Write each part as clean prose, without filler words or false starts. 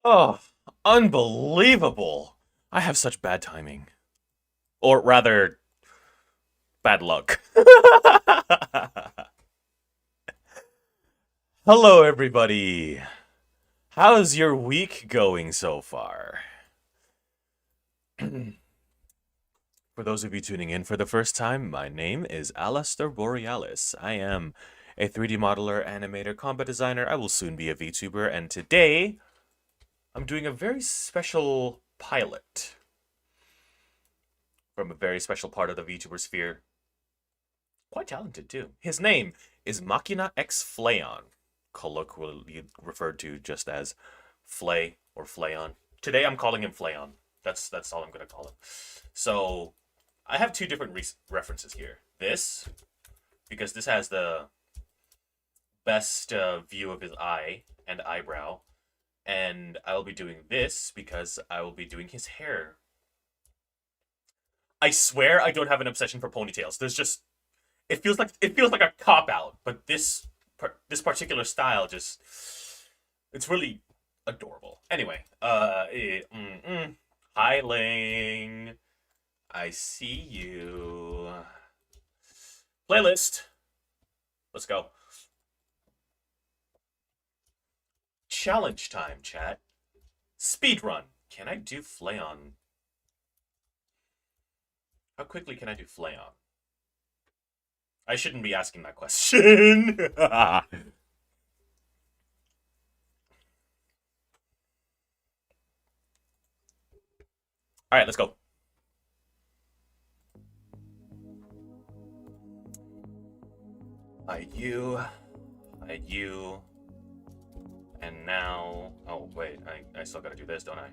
Oh, unbelievable. I have such bad timing. Or rather, bad luck. Hello, everybody. How's your week going so far? For those of you tuning in for the first time, my name is Alastor Borealis. I am a 3D modeler, animator, combat designer. I will soon be a VTuber, and today I'm doing a very special pilot from a very special part of the VTuber sphere. Quite talented, too. His name is Machina X Flayon, colloquially referred to just as Flay or Flayon. Today I'm calling him Flayon. That's all I'm going to call him. So I have two different references here. This, because this has the best view of his eye and eyebrow. And I will be doing this because I will be doing his hair. I swear I don't have an obsession for ponytails. There's just it feels like a cop out, but this particular style just it's really adorable. Anyway, hi Ling, I see you. Playlist. Let's go. Challenge time, chat. Speed run. Can I do Flayon? How quickly can I do Flayon? I shouldn't be asking that question. All right, let's go. You, and now. Oh wait, I still gotta do this, don't I?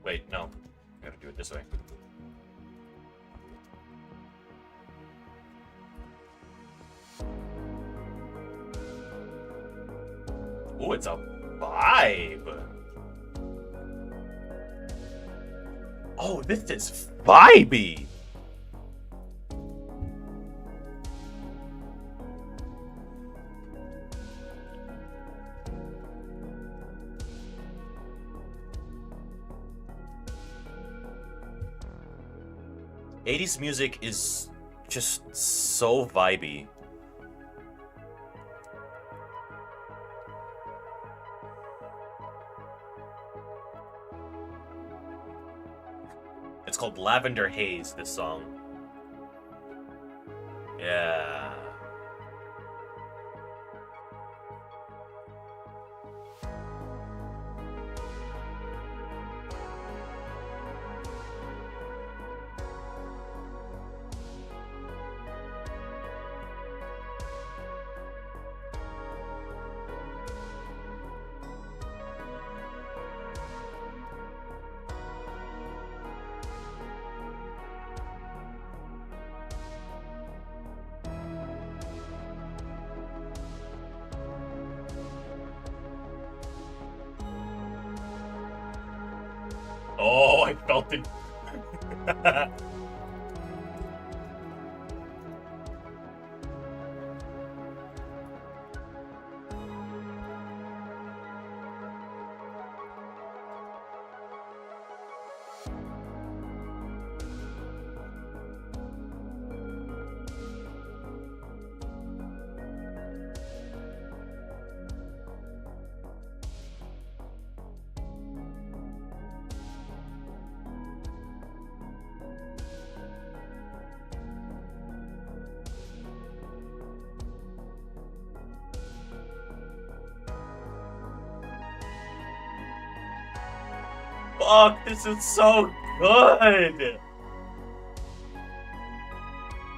Wait, no. I gotta do it this way. Ooh, it's a vibe. Oh, this is vibey. '80s music is just so vibey. It's called Lavender Haze, this song. Yeah. Oh, I felt it. Fuck, this is so good.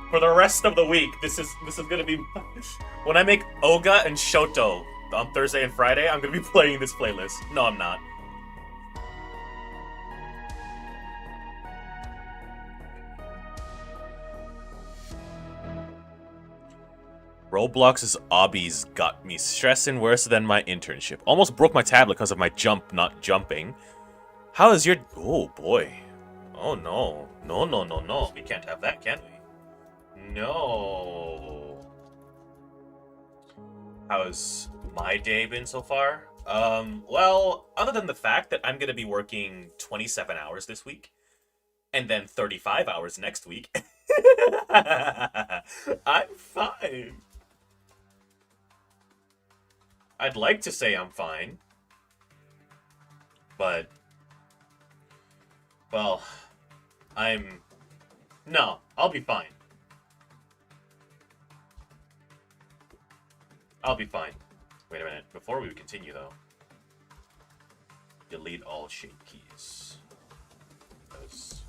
For the rest of the week, this is gonna be when I make Oga and Shoto on Thursday and Friday. I'm gonna be playing this playlist. No, I'm not. Roblox's obbies got me stressing worse than my internship. Almost broke my tablet because of my jump not jumping. How is your... Oh, boy. Oh, no. No, no, no, no. We can't have that, can we? No. How's my day been so far? Well, other than the fact that I'm gonna be working 27 hours this week, and then 35 hours next week, I'm fine. I'd like to say I'm fine, but, well, no, I'll be fine. I'll be fine. Wait a minute. Before we continue, though, delete all shape keys. Because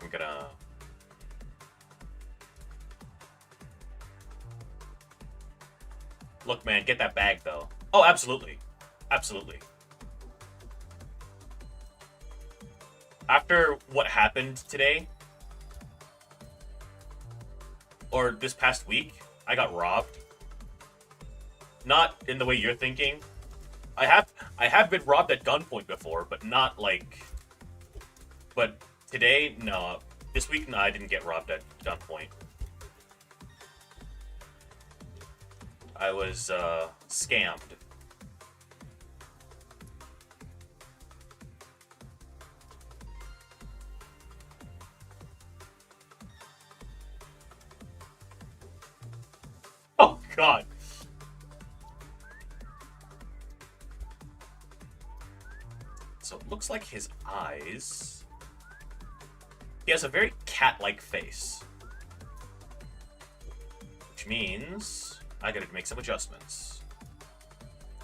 I'm gonna... Look, man, get that bag, though. Oh, absolutely. Absolutely. After what happened today, or this past week, I got robbed. Not in the way you're thinking. I have been robbed at gunpoint before, but not like... But today, no. This week, no, I didn't get robbed at gunpoint. I was, scammed. Oh, God. So it looks like his eyes... He has a very cat-like face. Which means I gotta make some adjustments.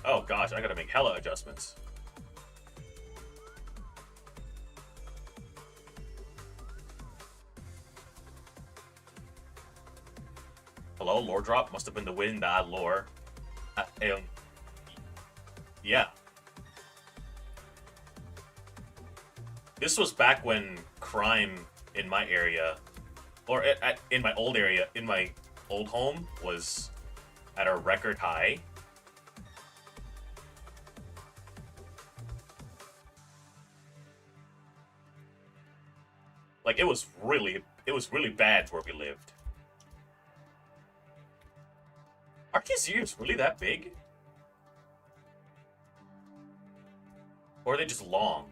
Oh gosh, I gotta make hella adjustments. Hello, lore drop? Must have been the wind, lore. Yeah. This was back when crime in my area, or in my old area, in my old home, was at a record high. Like, it was really bad where we lived. Are these ears really that big? Or are they just long?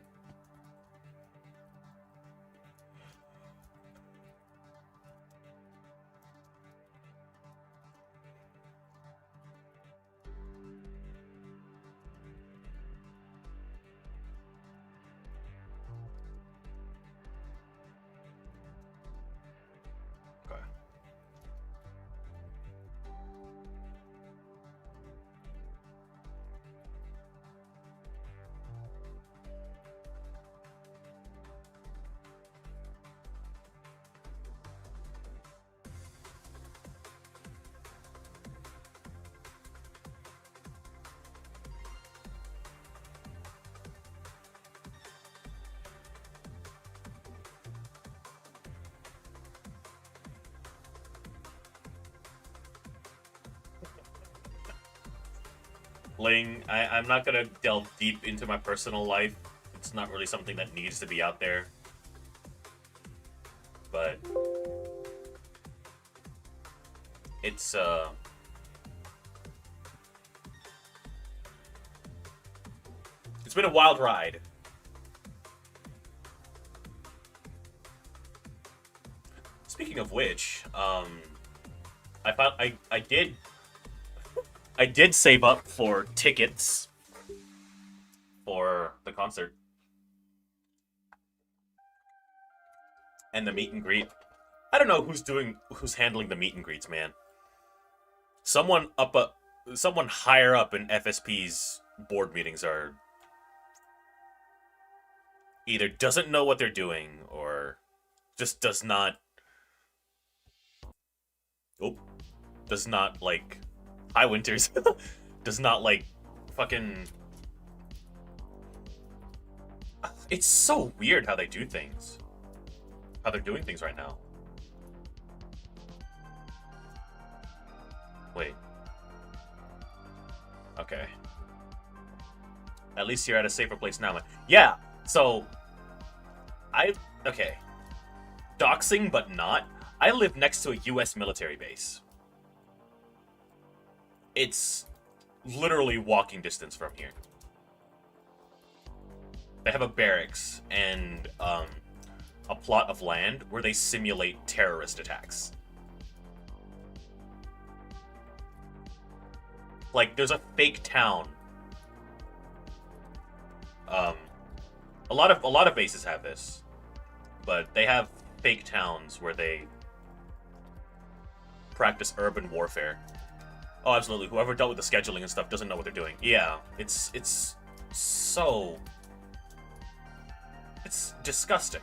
Ling, I'm not gonna delve deep into my personal life. It's not really something that needs to be out there. But it's been a wild ride. Speaking of which, I did save up for tickets for the concert and the meet and greet. I don't know who's handling the meet and greets, man. Someone higher up in FSP's board meetings are either doesn't know what they're doing or just does not like Hi Winters does not like fucking... It's so weird how they do things. How they're doing things right now. Wait. Okay. At least you're at a safer place now. Yeah, so... Okay. Doxing, but not. I live next to a US military base. It's literally walking distance from here. They have a barracks and a plot of land where they simulate terrorist attacks. Like, there's a fake town. A lot of bases have this, but they have fake towns where they practice urban warfare. Oh, absolutely. Whoever dealt with the scheduling and stuff doesn't know what they're doing. Yeah, it's so... It's disgusting.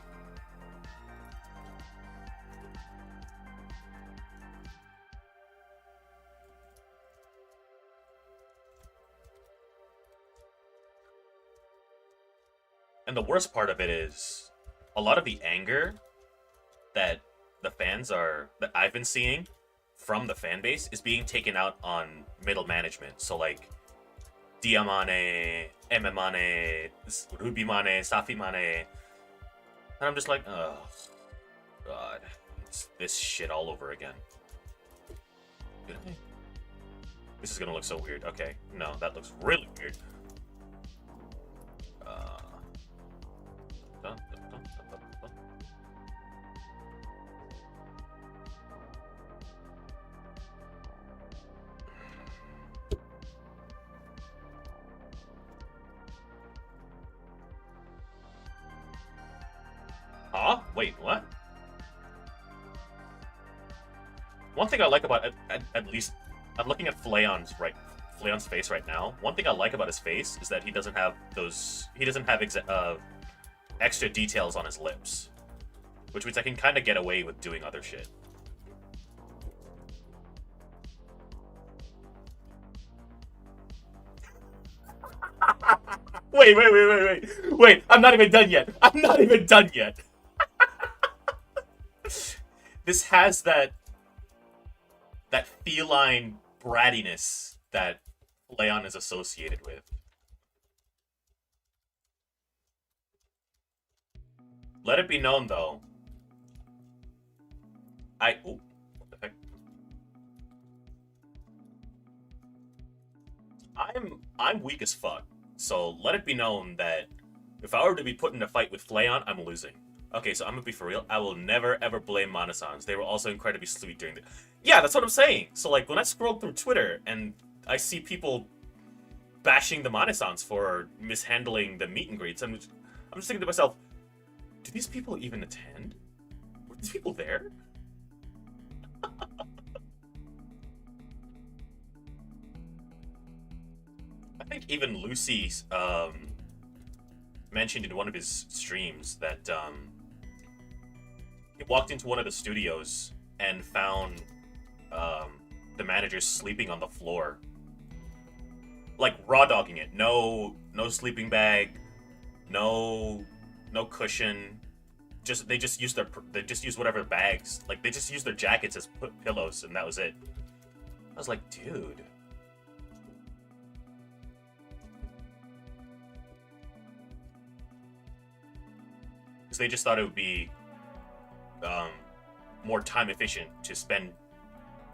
And the worst part of it is a lot of the anger that that I've been seeing from the fan base is being taken out on middle management. So like Diamane, Ememane, Rubimane, Safimane. And I'm just like, oh god, it's this shit all over again. This is gonna look so weird. Okay, no, that looks really weird. Huh? Wait, what? One thing I like about at least I'm looking at Flayon's face right now. One thing I like about his face is that he doesn't have extra details on his lips, which means I can kind of get away with doing other shit. Wait, I'm not even done yet. This has that feline brattiness that Flayon is associated with. Let it be known, though. What the heck? I'm weak as fuck. So let it be known that if I were to be put in a fight with Flayon, I'm losing. Okay, so I'm gonna be for real. I will never ever blame Manasans. They were also incredibly sweet during the... Yeah, that's what I'm saying. So like when I scroll through Twitter and I see people bashing the Manasans for mishandling the meet and greets, I'm just thinking to myself, do these people even attend? Were these people there? I think even Lucy mentioned in one of his streams that he walked into one of the studios and found the managers sleeping on the floor, like raw dogging it. No sleeping bag, no cushion. They just used whatever bags. Like they just used their jackets as pillows, and that was it. I was like, dude. Because they just thought it would be more time efficient to spend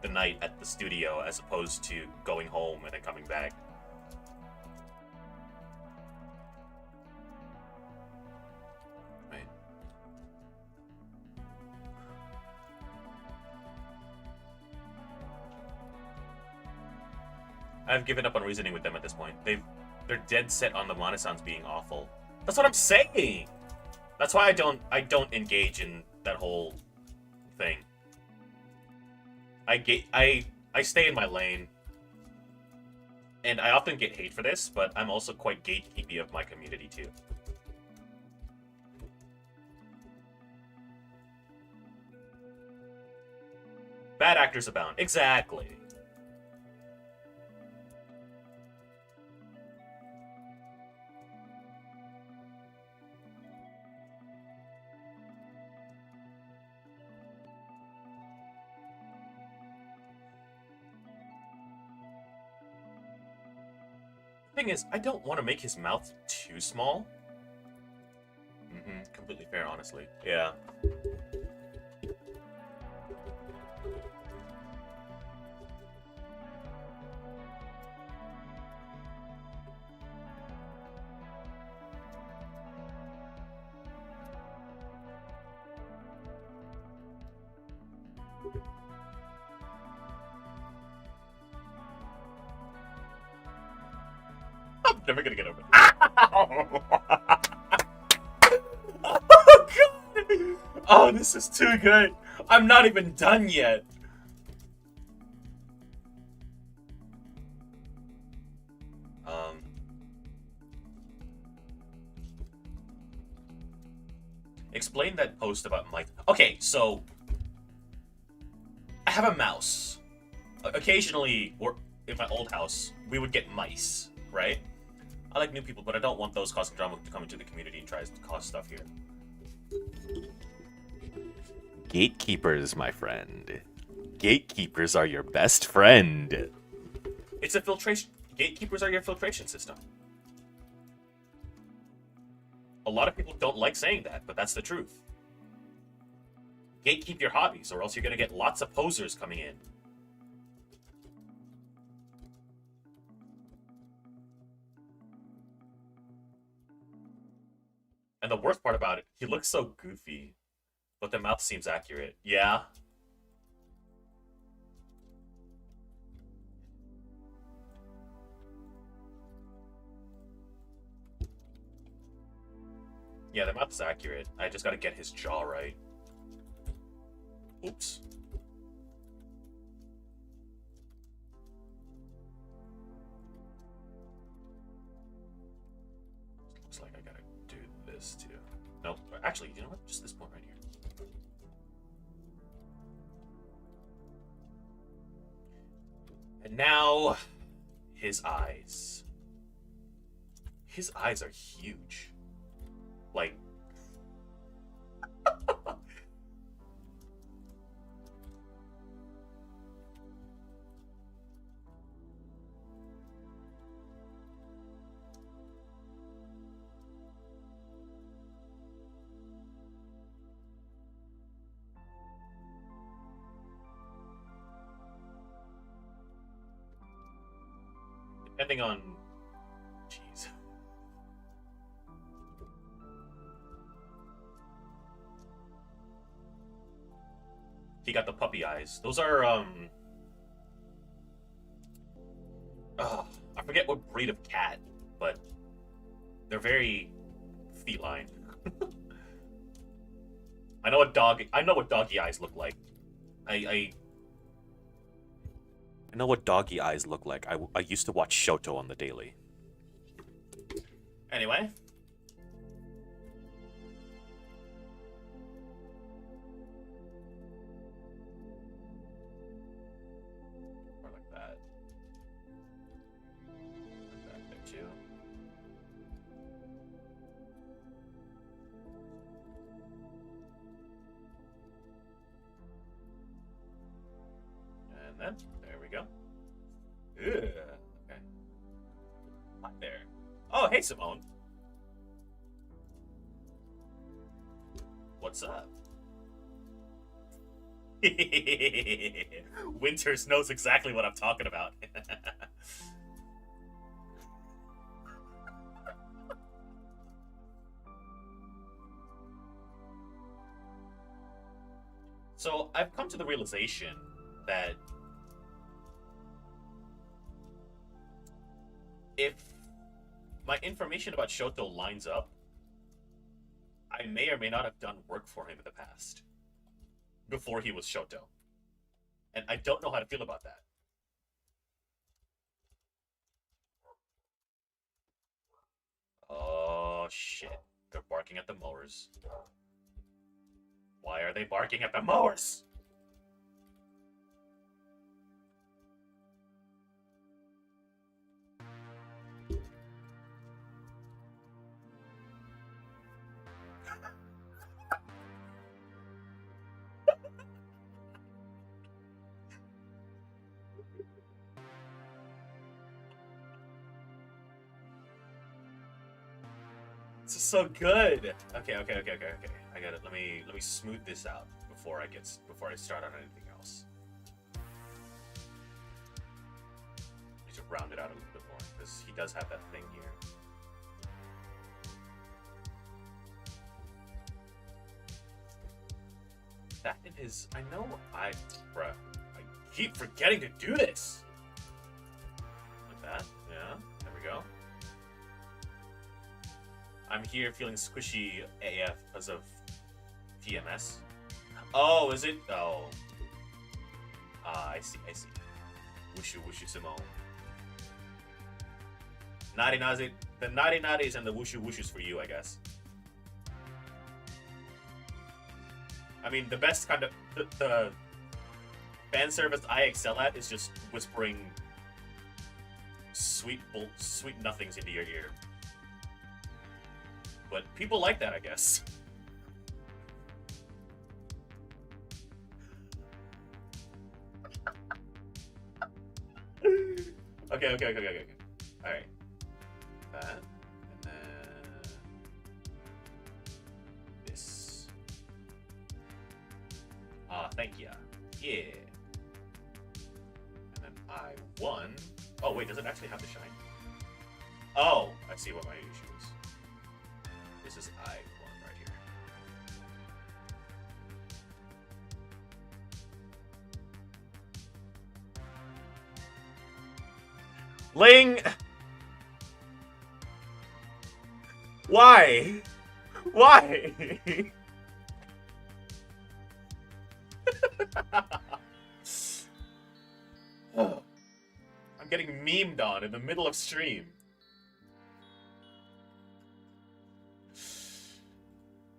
the night at the studio as opposed to going home and then coming back. Right. I've given up on reasoning with them at this point. They're dead set on the Manasans being awful. That's what I'm saying. That's why I don't engage in that whole thing. I stay in my lane. And I often get hate for this, but I'm also quite gatekeepy of my community too. Bad actors abound. Exactly. Thing is, I don't want to make his mouth too small. Completely fair, honestly. Yeah. Never gonna get over it. Oh, God. Oh, this is too good. I'm not even done yet. Explain that post about Mike. Okay, so I have a mouse. Occasionally, or in my old house, we would get mice, right? I like new people, but I don't want those causing drama to come into the community and try to cause stuff here. Gatekeepers, my friend. Gatekeepers are your best friend. It's a filtration. Gatekeepers are your filtration system. A lot of people don't like saying that, but that's the truth. Gatekeep your hobbies, or else you're going to get lots of posers coming in. And the worst part about it, he looks so goofy, but the mouth seems accurate. Yeah. Yeah, the mouth is accurate. I just gotta get his jaw right. Oops. Looks like I gotta do this too. No, actually, you know what? Just this point right here. And now, his eyes. His eyes are huge. Like, depending on, jeez. He got the puppy eyes. Those are, I forget what breed of cat, but they're very feline. I know what doggy eyes look like. I know what doggy eyes look like. I used to watch Shoto on the daily. Anyway. Or like that. Back there too. And then, there we go. Ugh, okay. Hi there. Oh, hey, Simone. What's up? Winters knows exactly what I'm talking about. So, I've come to the realization that if my information about Shoto lines up, I may or may not have done work for him in the past, before he was Shoto. And I don't know how to feel about that. Oh, shit. They're barking at the mowers. Why are they barking at the mowers? This is so good. Okay. I got it. Let me smooth this out before I start on anything else. Need to round it out a little bit more because he does have that thing here. That in his, bruh, I keep forgetting to do this. Like that, yeah. There we go. I'm here feeling squishy AF because of TMS. Oh, is it? Oh. I see, I see. Wushu, wushu, Simone. Nari nazi, the nari naris and the wushu wushus for you, I guess. I mean, the best kind of the fan service I excel at is just whispering sweet nothings into your ear. But people like that, I guess. Okay. All right. That and then this. Thank ya. Yeah. And then I1. Oh wait, does it actually have the shine? Oh, I see what my issue is. This is I1 right here. Ling! Why? Why? I'm getting memed on in the middle of stream.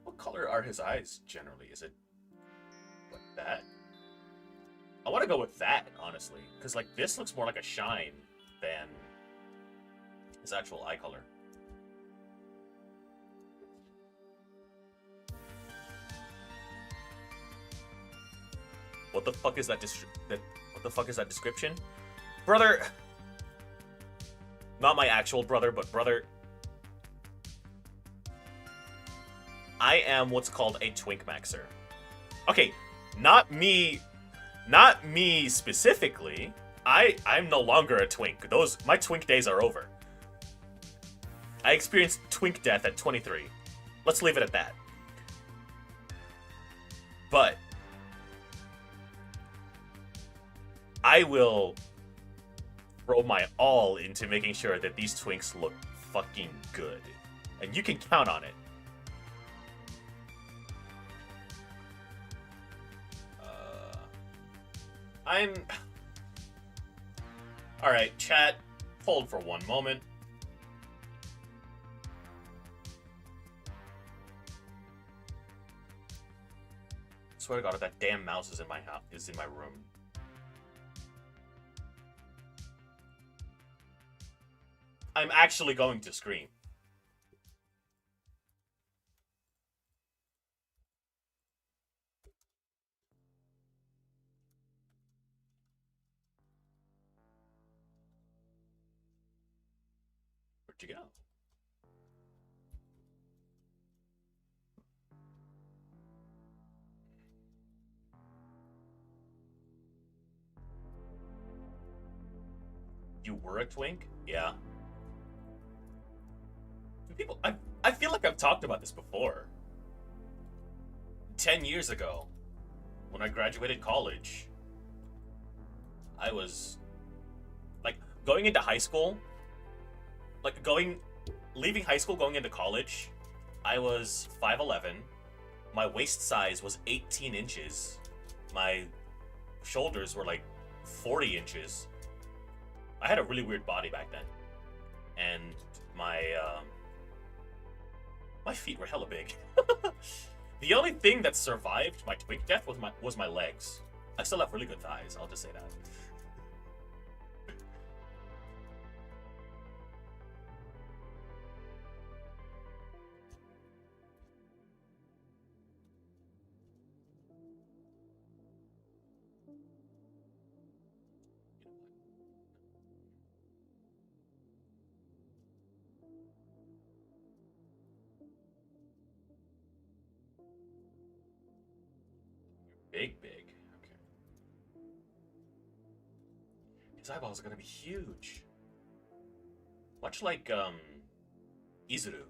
What color are his eyes generally? Is it like that? I want to go with that, honestly. Because, like, this looks more like a shine than his actual eye color. What the fuck is that what the fuck is that description? Brother! Not my actual brother, but brother. I am what's called a twinkmaxxer. Okay, not me specifically. I'm no longer a twink. My twink days are over. I experienced twink death at 23. Let's leave it at that. But I will throw my all into making sure that these twinks look fucking good. And you can count on it. Alright, chat, hold for one moment. Swear to God, if that damn mouse is in my house, is in my room. I'm actually going to scream. Where'd you go? You were a twink? Yeah. People, I feel like I've talked about this before. 10 years ago, when I graduated college, I was, like, going into high school, leaving high school, going into college, I was 5'11". My waist size was 18 inches. My shoulders were like 40 inches. I had a really weird body back then. And my feet were hella big. The only thing that survived my twink death was my legs. I still have really good thighs, I'll just say that. Big. Okay. His eyeballs are gonna be huge. Much like, Izuru.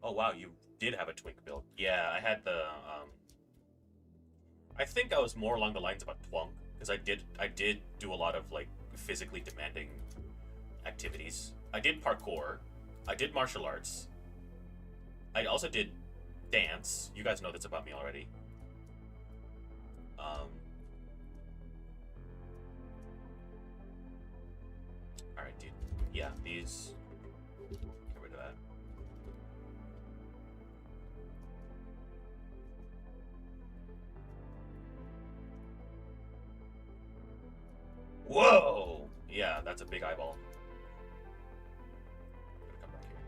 Oh, wow, you did have a twink build. Yeah, I had the, I think I was more along the lines of a twunk, because I did do a lot of, like, physically demanding activities. I did parkour. I did martial arts. I also did dance. You guys know that's about me already. Alright, dude. Yeah, these... Get rid of that. Whoa! Yeah, that's a big eyeball. I'm gonna come back here.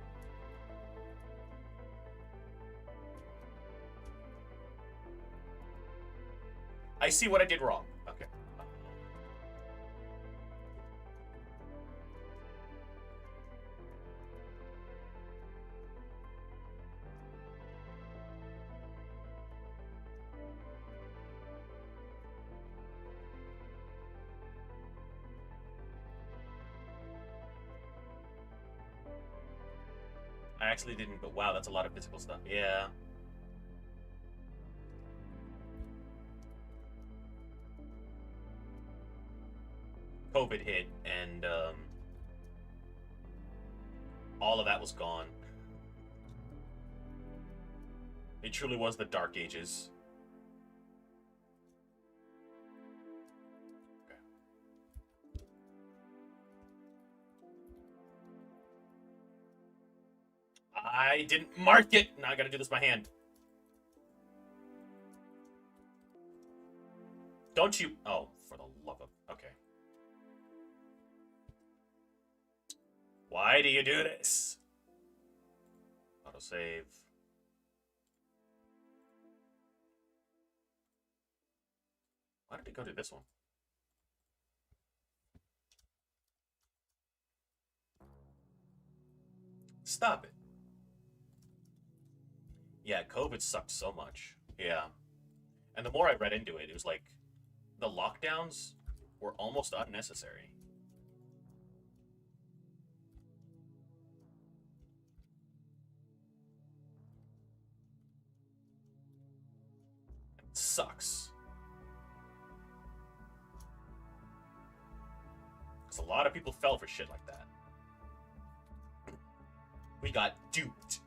I see what I did wrong. Okay. I actually didn't, but wow, that's a lot of physical stuff. Yeah. COVID hit, and all of that was gone. It truly was the Dark Ages. Okay. I didn't mark it! Now I gotta do this by hand. Don't you... Oh, for the love of... Okay. Why do you do this? Autosave. Why did it go to this one? Stop it. Yeah, COVID sucked so much. Yeah. And the more I read into it, it was like the lockdowns were almost unnecessary. It sucks. Because a lot of people fell for shit like that. We got duped.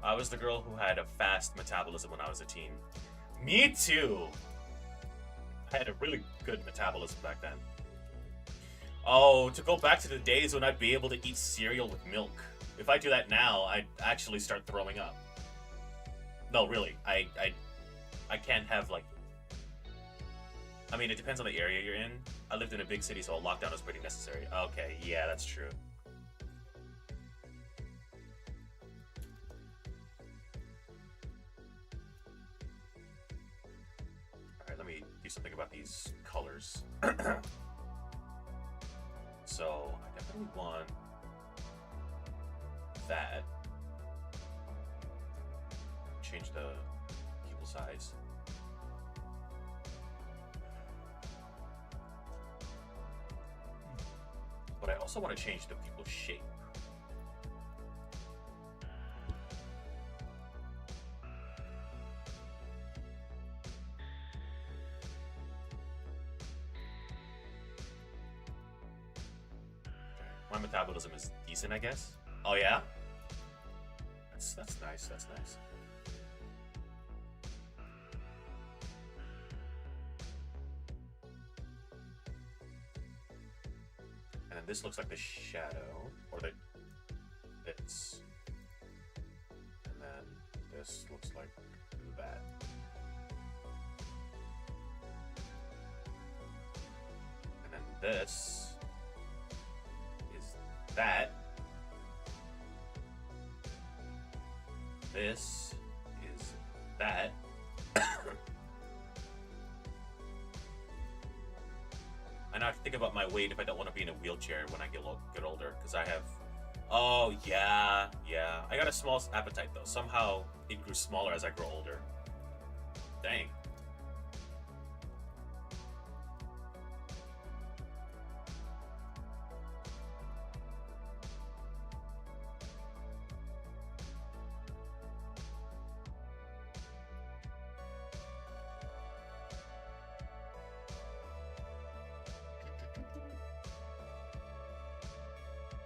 I was the girl who had a fast metabolism when I was a teen. Me too! I had a really good metabolism back then. Oh, to go back to the days when I'd be able to eat cereal with milk. If I do that now, I'd actually start throwing up. No, really. I can't have, like... I mean, it depends on the area you're in. I lived in a big city, so a lockdown was pretty necessary. Okay, yeah, that's true. Something about these colors. So I definitely want that. Change the pupil size. But I also want to change the pupil shape. My metabolism is decent, I guess. Oh yeah? That's nice, that's nice. And then this looks like the shadow, or the this. And then this looks like that. And then this that. This is that. I now have to think about my weight if I don't want to be in a wheelchair when I get older, because I have... Oh, yeah. I got a small appetite, though. Somehow It grew smaller as I grow older. Dang.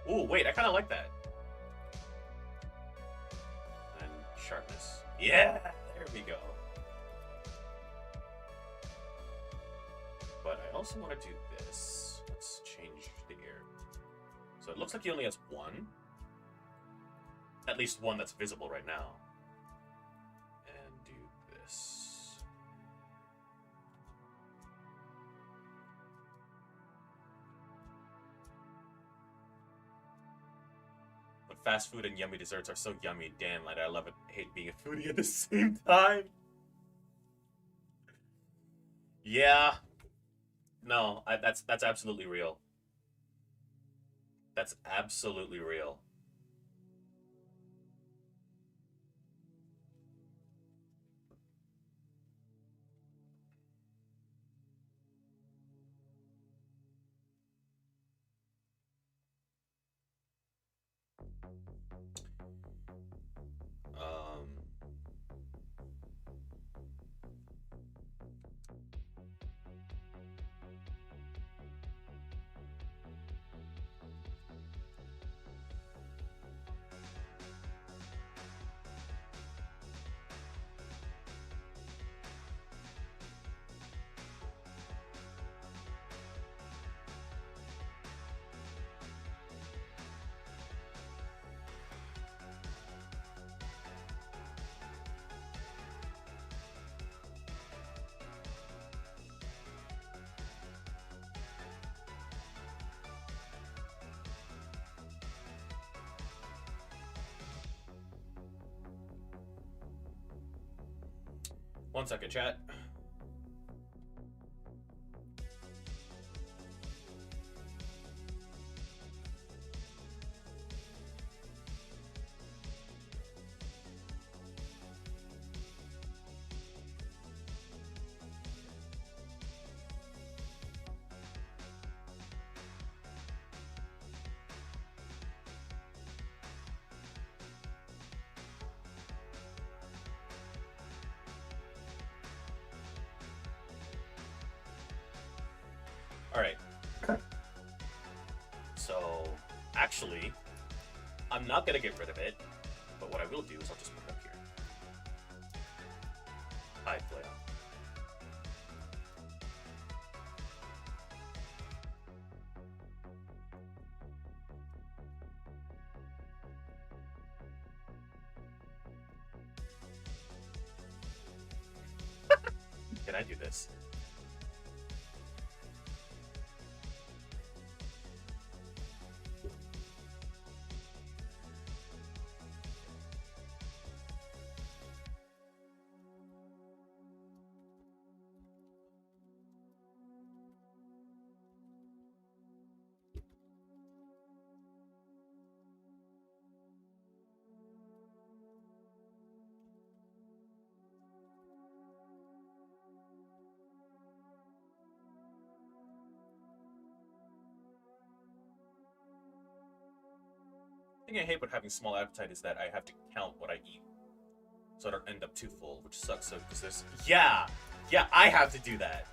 Ooh, wait, I kind of like that. And sharpness. Yeah, there we go. But I also want to do this. Let's change the air. So it looks like he only has one. At least one that's visible right now. And do this. But fast food and yummy desserts are so yummy. Damn, like I love it. Hate being a foodie at the same time. Yeah. No, that's absolutely real. That's absolutely real. Um, One second, chat. All right. So, actually, I'm not gonna get rid of it, but what I will do is I'll just put it up here. Hi, Flayon. Can I do this? The thing I hate about having small appetite is that I have to count what I eat, so I don't end up too full, which sucks. So because there's yeah, I have to do that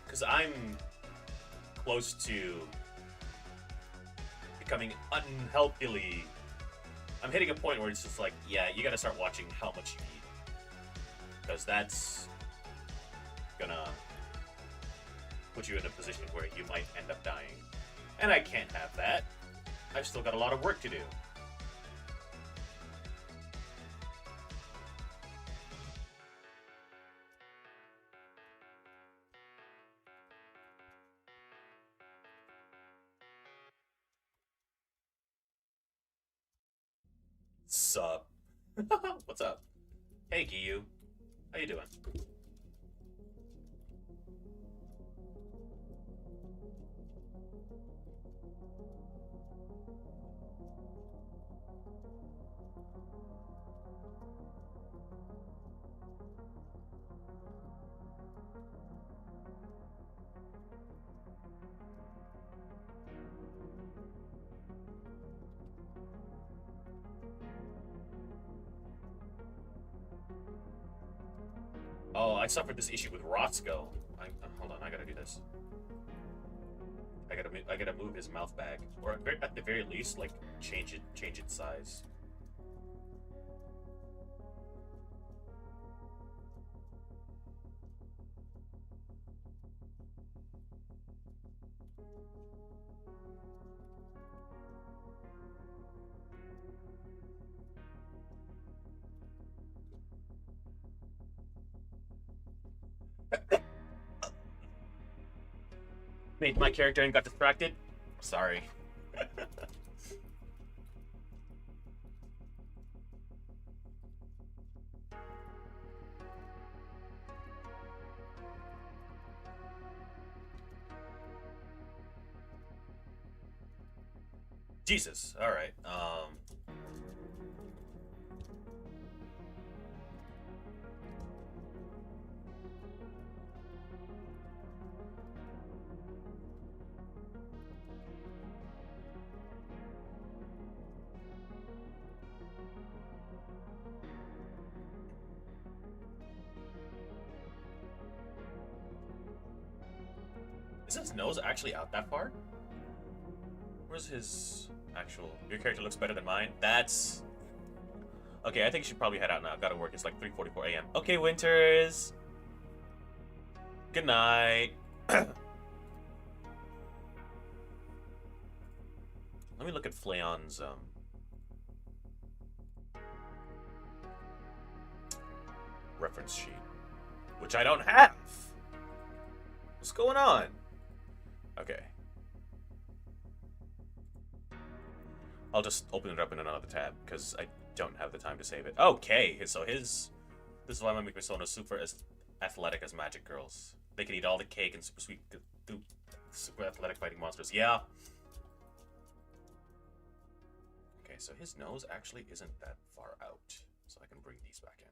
because I'm close to becoming unhealthily. I'm hitting a point where it's just like, yeah, you gotta start watching how much you eat, because that's gonna put you in a position where you might end up dying, and I can't have that. I've still got a lot of work to do. Sup? What's up? Hey, Giyu. How you doing? I suffered this issue with Roscoe. Hold on, I gotta do this. I gotta move his mouth bag, or at the very least, like change its size. Made my character and got distracted. Sorry. Jesus. All right. Is his nose actually out that far? Where's his actual... Your character looks better than mine? That's... Okay, I think you should probably head out now. Gotta work. It's like 3:44 a.m. Okay, Winters. Good night. Let me look at Flayon's, reference sheet. Which I don't have! What's going on? Okay. I'll just open it up in another tab, because I don't have the time to save it. Okay, so his... This is why my persona is super as athletic as magic girls. They can eat all the cake and super sweet... Super athletic fighting monsters. Yeah. Okay, so his nose actually isn't that far out. So I can bring these back in.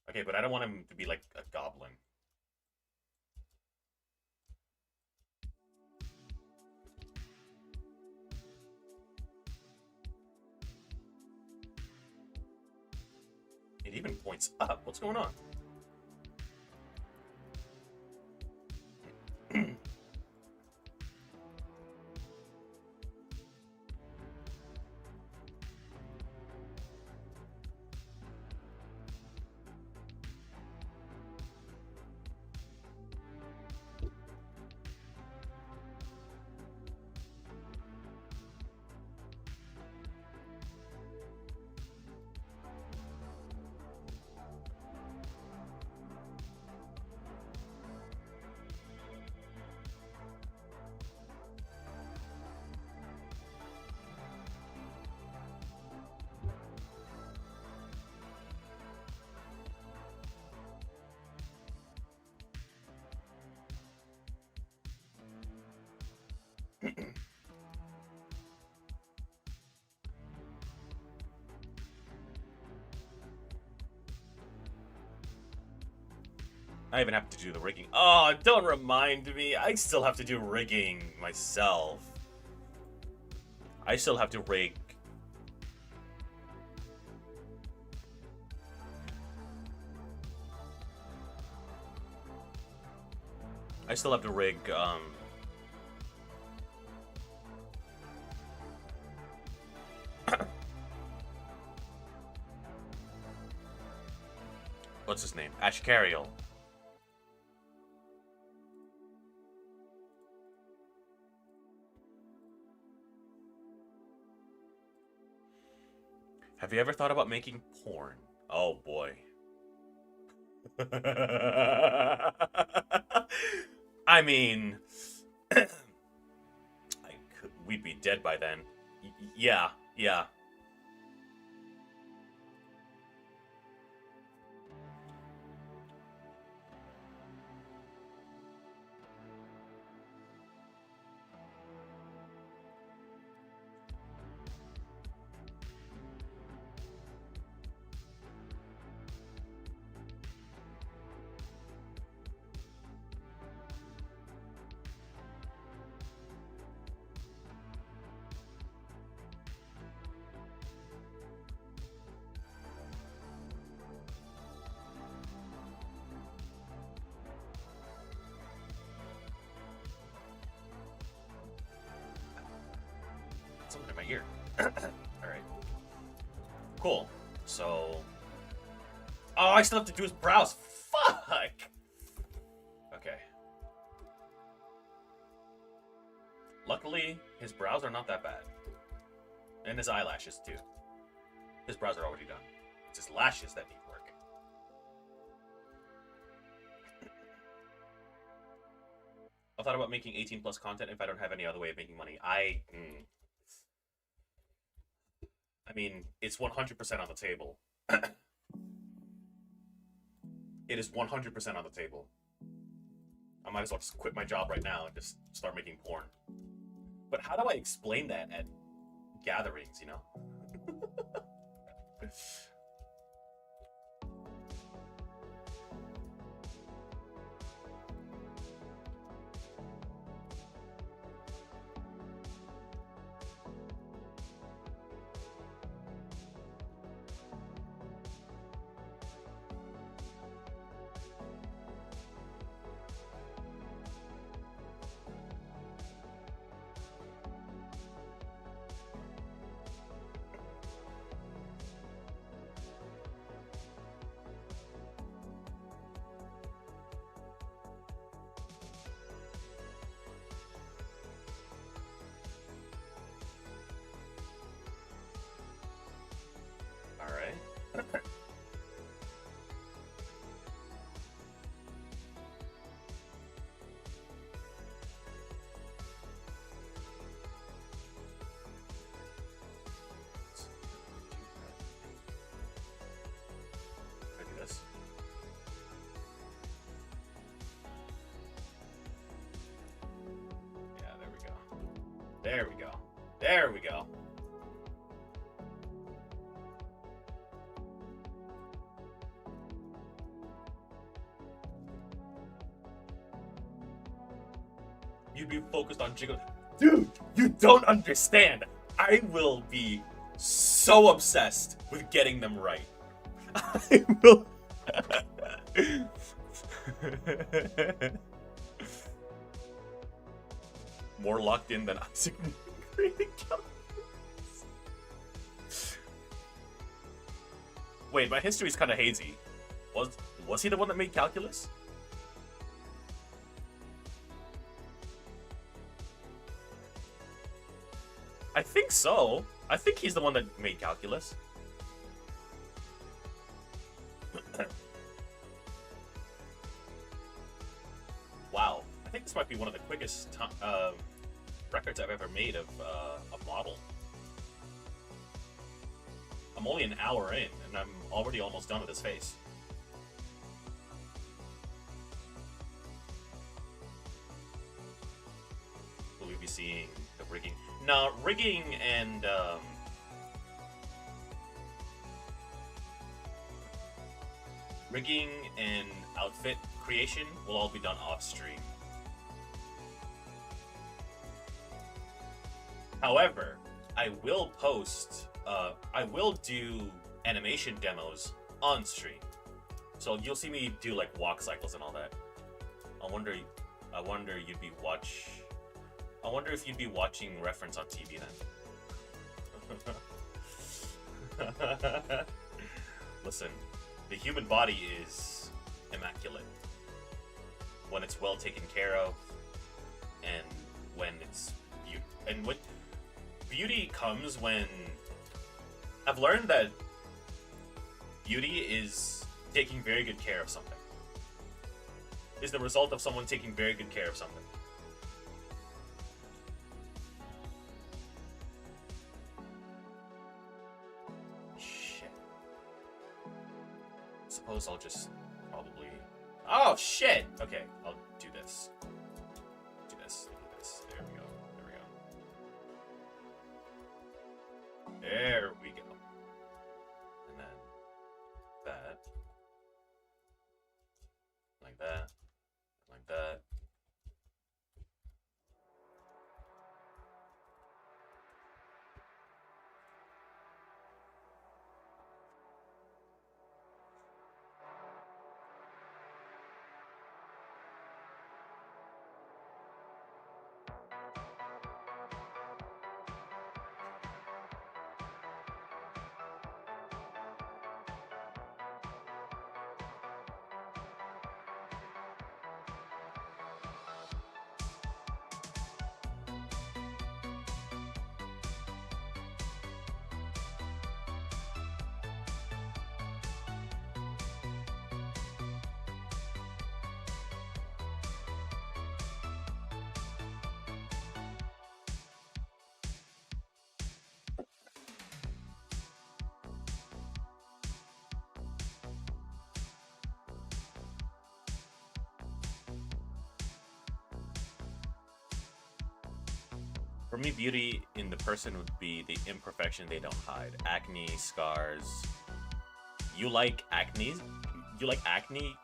Okay, but I don't want him to be like a goblin. It even points up. What's going on? I even have to do the rigging. Oh, don't remind me. I still have to do rigging myself. I still have to rig. I still have to rig, what's his name? Ashcariel. Have you ever thought about making porn? Oh boy. I mean, we'd be dead by then. Yeah, yeah. here. All right. Cool. So. Oh, I still have to do his brows. Fuck. Okay. Luckily, his brows are not that bad. And his eyelashes, too. His brows are already done. It's his lashes that need work. I thought about making 18 plus content if I don't have any other way of making money. I mean, it's 100% on the table. It is 100% on the table. I might as well just quit my job right now and just start making porn. But how do I explain that at gatherings, you know? There we go. There we go. You'd be focused on jiggle. Dude, you don't understand. I will be so obsessed with getting them right. I will. More locked in than Isaac creating calculus. Wait, my history's kind of hazy. Was he the one that made calculus? I think so. I think he's the one that made calculus. Wow. I think this might be one of the quickest records I've ever made of a model. I'm only an hour in, and I'm already almost done with his face. Will we be seeing the rigging? No, rigging and outfit creation will all be done off stream. However, I will do animation demos on stream. So you'll see me do like walk cycles and all that. I wonder if you'd be watching reference on TV then. Listen, the human body is immaculate when it's well taken care of, and when it's beauty comes when I've learned that beauty is taking very good care of something. Is the result of someone taking very good care of something. Shit. Suppose I'll just probably... Oh, shit! Okay, I'll do this. Do this. There we go. There we go. And then that. Like that. Like that. For me, beauty in the person would be the imperfection they don't hide. Acne, scars. You like acne? You like acne?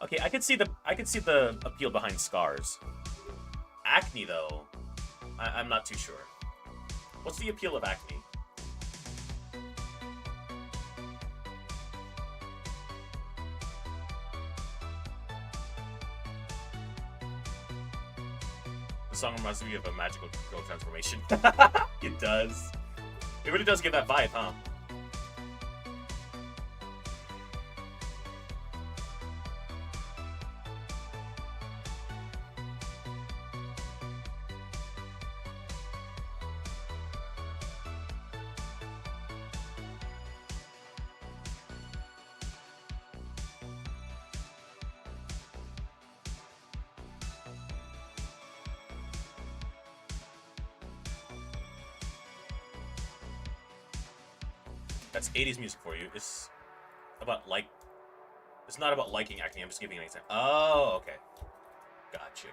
Okay, I could see the appeal behind scars. Acne, though, I'm not too sure. What's the appeal of acne? The song reminds me of a magical girl transformation. It does. It really does give that vibe, huh? That's 80s music for you. It's about it's not about liking acne. I'm just giving an example. Oh, okay. Gotcha.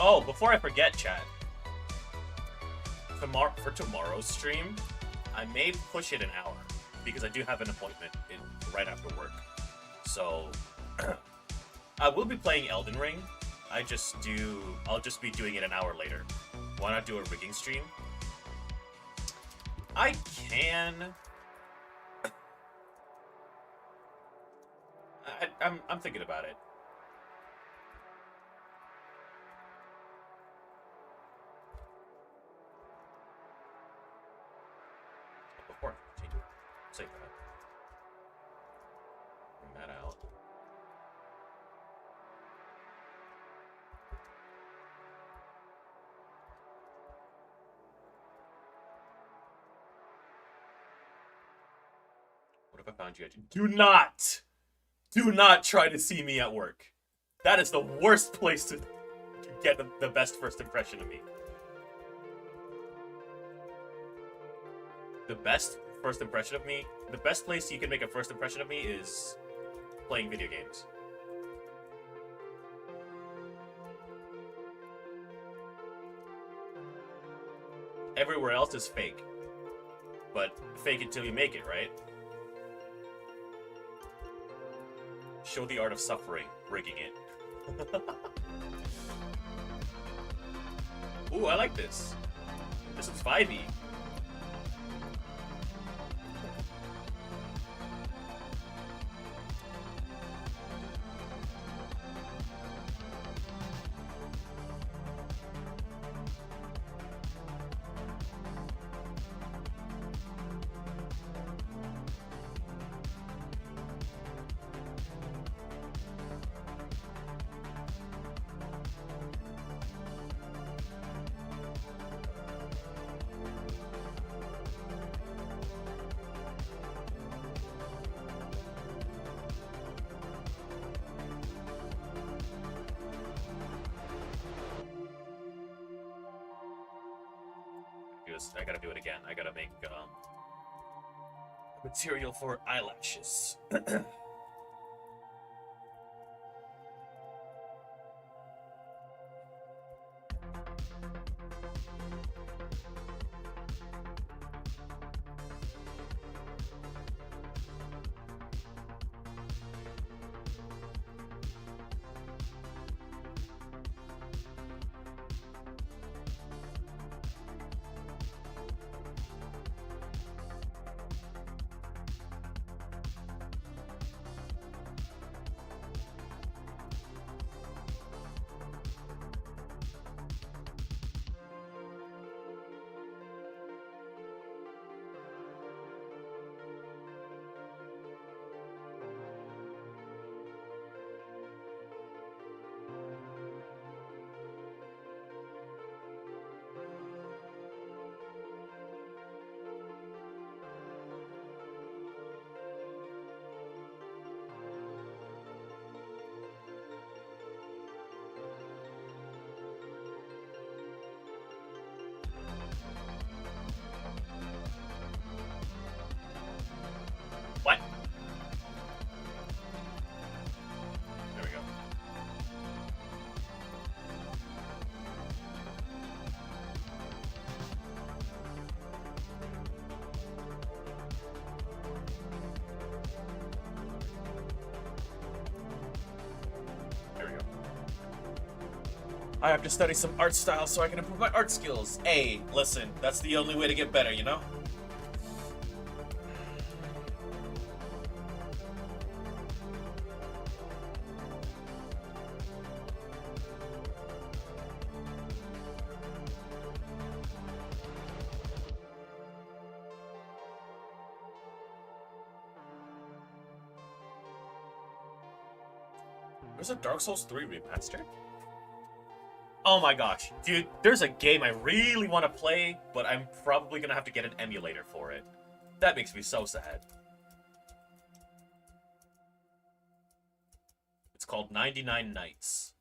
Oh, before I forget, chat. For tomorrow's stream, I may push it an hour because I do have an appointment right after work. So I will be playing Elden Ring. I'll just be doing it an hour later. Why not do a rigging stream? I can. I'm thinking about it. Before I continue, save that. Bring that out. What if I found you at... Do not try to see me at work. That is the worst place to get the best first impression of me. The best first impression of me, the best place you can make a first impression of me is playing video games. Everywhere else is fake. But fake until you make it, right? Show the art of suffering, rigging it. Ooh, I like this. This is 5e. I gotta do it again. I gotta make material for eyelashes. I have to study some art styles so I can improve my art skills. Hey, listen, that's the only way to get better, you know? There's a Dark Souls 3 remaster? Oh my gosh, dude, there's a game I really want to play, but I'm probably gonna have to get an emulator for it. That makes me so sad. It's called 99 Nights.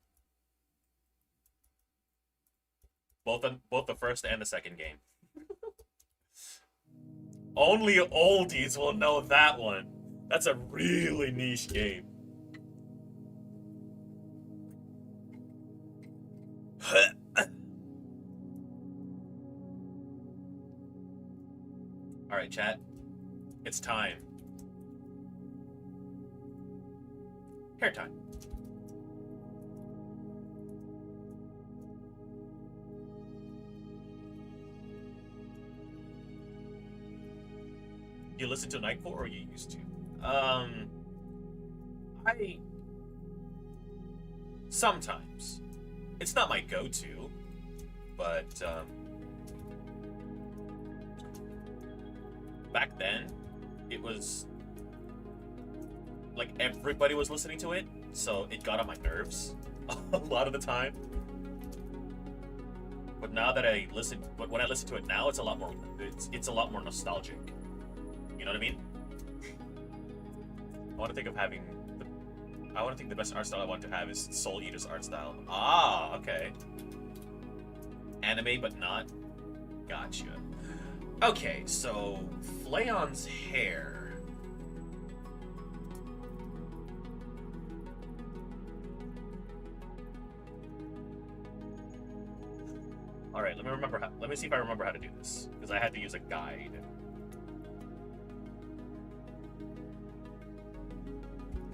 Both the first and the second game. Only oldies will know that one. That's a really niche game. Alright, chat. It's time. Hair time. You listen to Nightcore or you used to? I sometimes. It's not my go-to, but back then it was like everybody was listening to it, so it got on my nerves a lot of the time. But now that when I listen to it now, it's a lot more nostalgic. You know what I mean? I want to think the best art style I want to have is Soul Eater's art style. Ah, okay. Anime, but not. Gotcha. Okay, so Flayon's hair. All right, let me see if I remember how to do this, because I had to use a guide.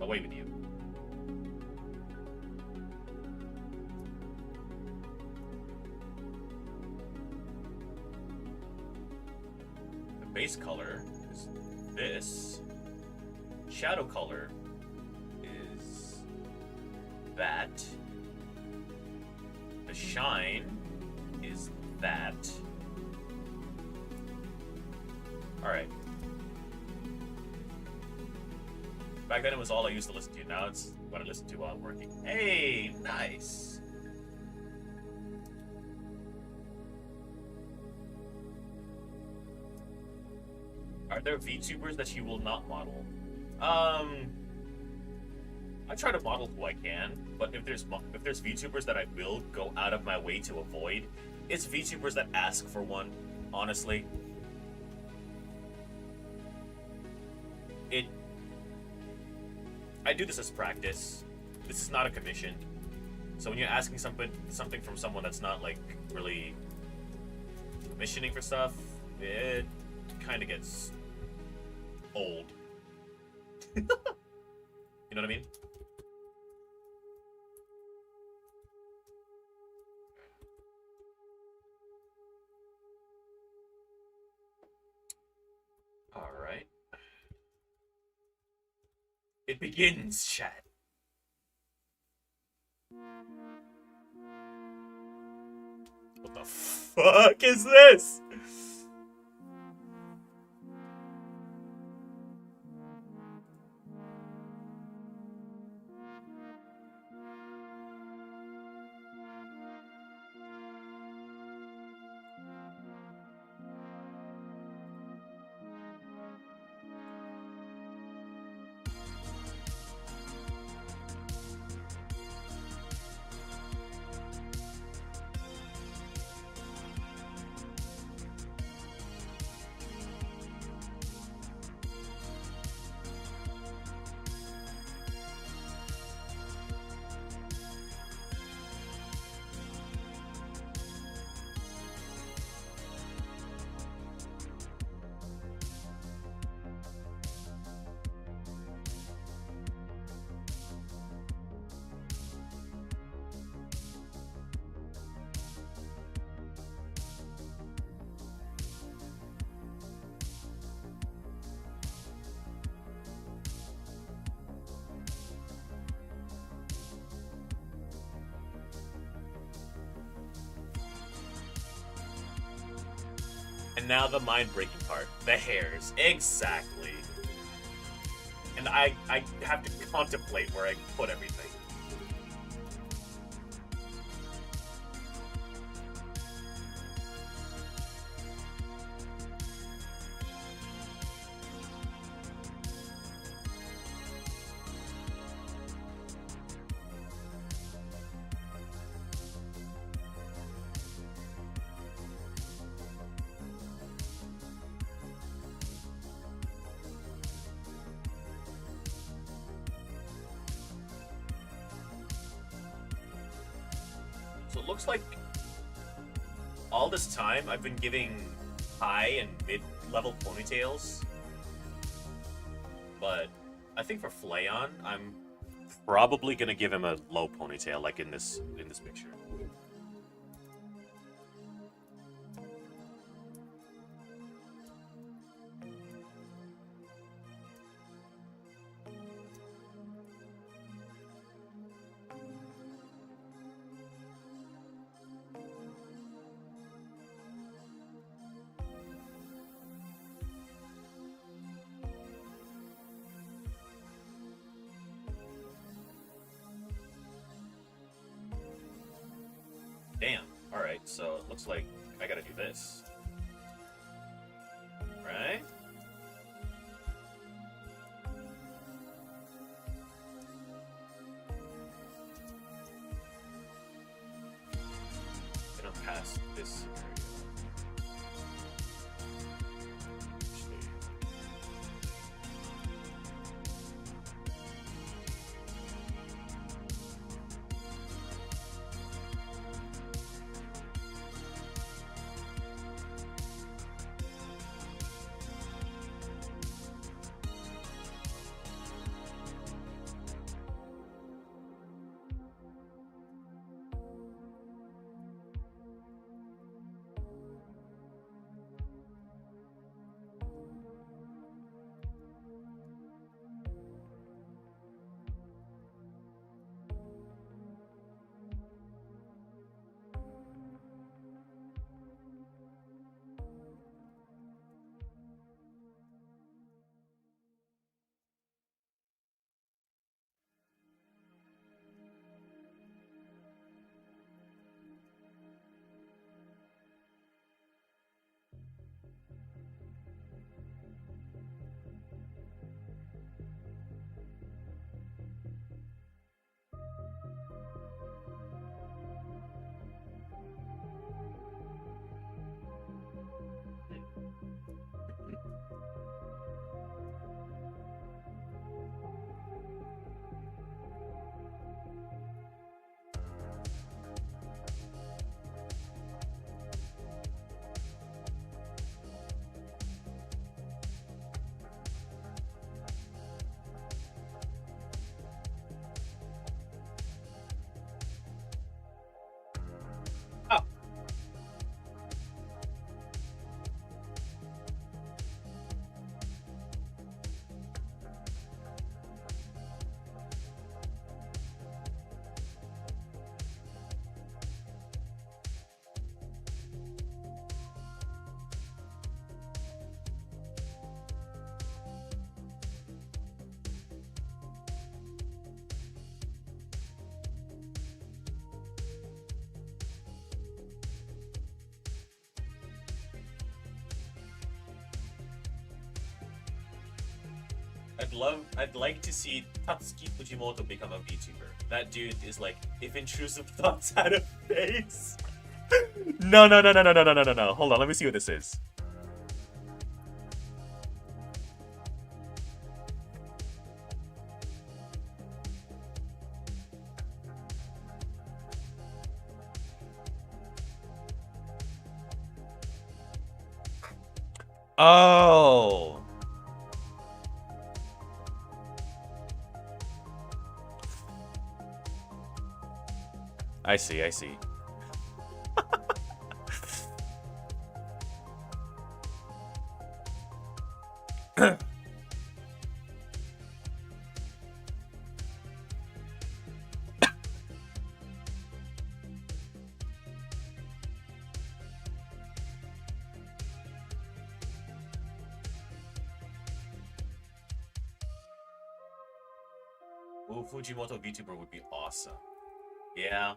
Away with you. The base color is this. Shadow color is that. The shine is that. Alright. Back then it was all I used to listen to. Now it's what I listen to while I'm working. Hey, nice. Are there VTubers that you will not model? I try to model who I can, but if there's VTubers that I will go out of my way to avoid, it's VTubers that ask for one, honestly. I do this as practice. This is not a commission. So when you're asking something from someone that's not like really commissioning for stuff, it kind of gets old. You know what I mean? All right. It begins, chat. What the fuck is this? And now the mind-breaking part. The hairs. Exactly. And I have to contemplate where I put everything. So it looks like all this time I've been giving high and mid-level ponytails, but I think for Flayon, I'm probably gonna give him a low ponytail, like in this picture. Damn. Alright, so it looks like I gotta do this. Right? Then I'm past this scenario. I'd like to see Tatsuki Fujimoto become a VTuber. That dude is like, if intrusive thoughts had a face. No. Hold on, let me see what this is. Oh. I see. Ooh, Fujimoto VTuber would be awesome. Yeah.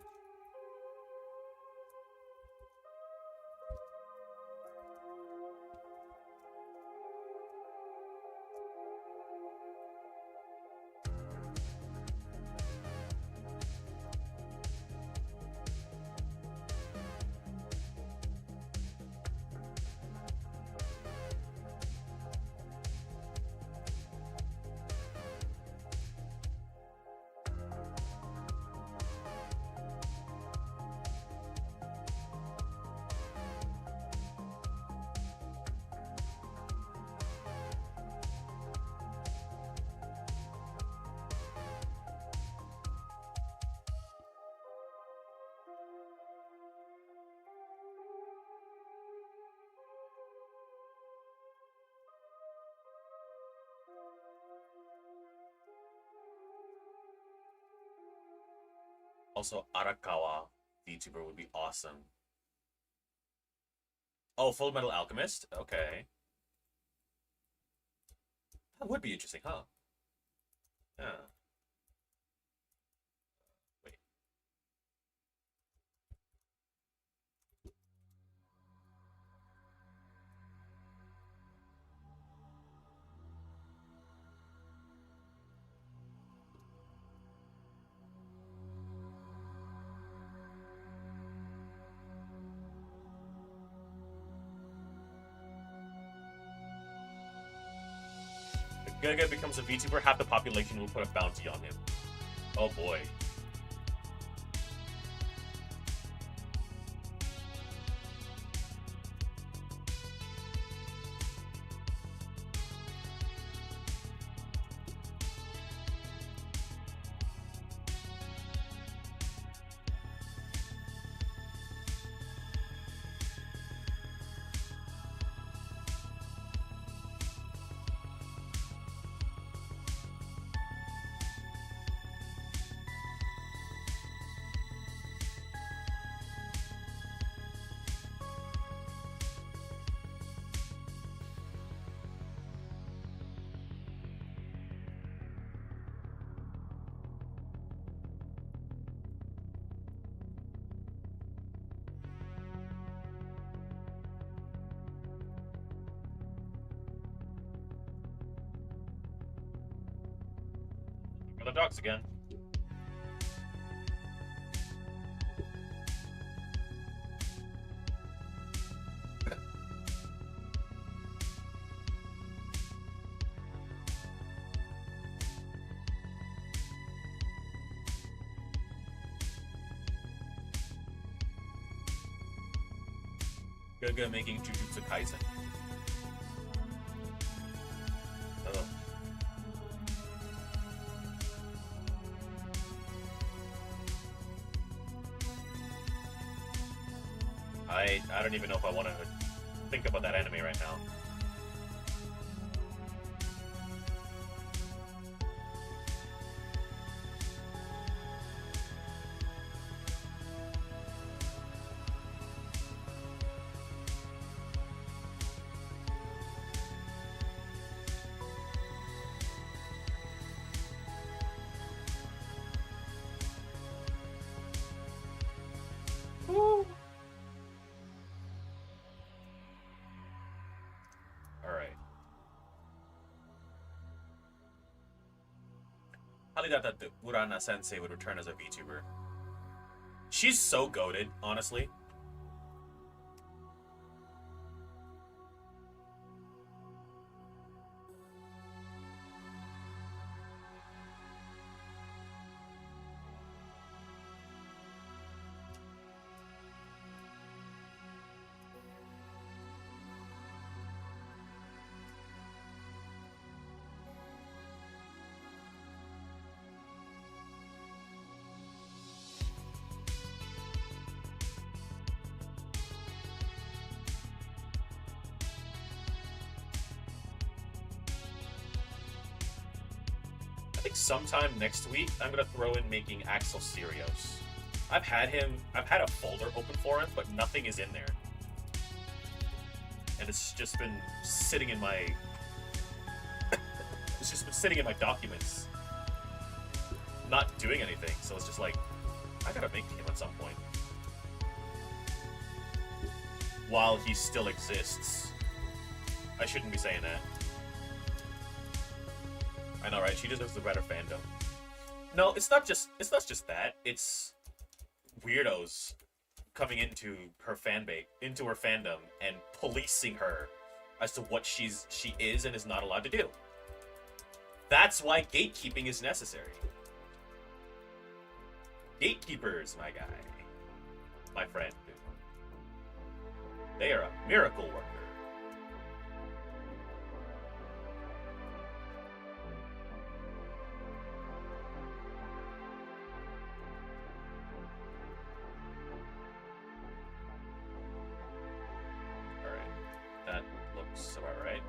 Also, Arakawa VTuber would be awesome. Oh, Full Metal Alchemist? Okay. That would be interesting, huh? Yeah. Wait. If Gaga becomes a VTuber, half the population will put a bounty on him. Oh boy. For the dogs again. Gaga making Jujutsu Kaisen. Oh. I don't even know if I want to think about that anime right now. Highly doubt that the Urana Sensei would return as a VTuber. She's so goated, honestly. I think sometime next week I'm gonna throw in making Axel Sirios. I've had a folder open for him, but nothing is in there. And it's just been sitting in my it's just been sitting in my documents. not doing anything. So it's just like, I gotta make him at some point. While he still exists. I shouldn't be saying that. I know, right? She deserves the better fandom. No, it's not just that. It's weirdos coming into her into her fandom and policing her as to what she is and is not allowed to do. That's why gatekeeping is necessary. Gatekeepers, my guy. My friend. They are a miracle worker. Alright. That looks about right.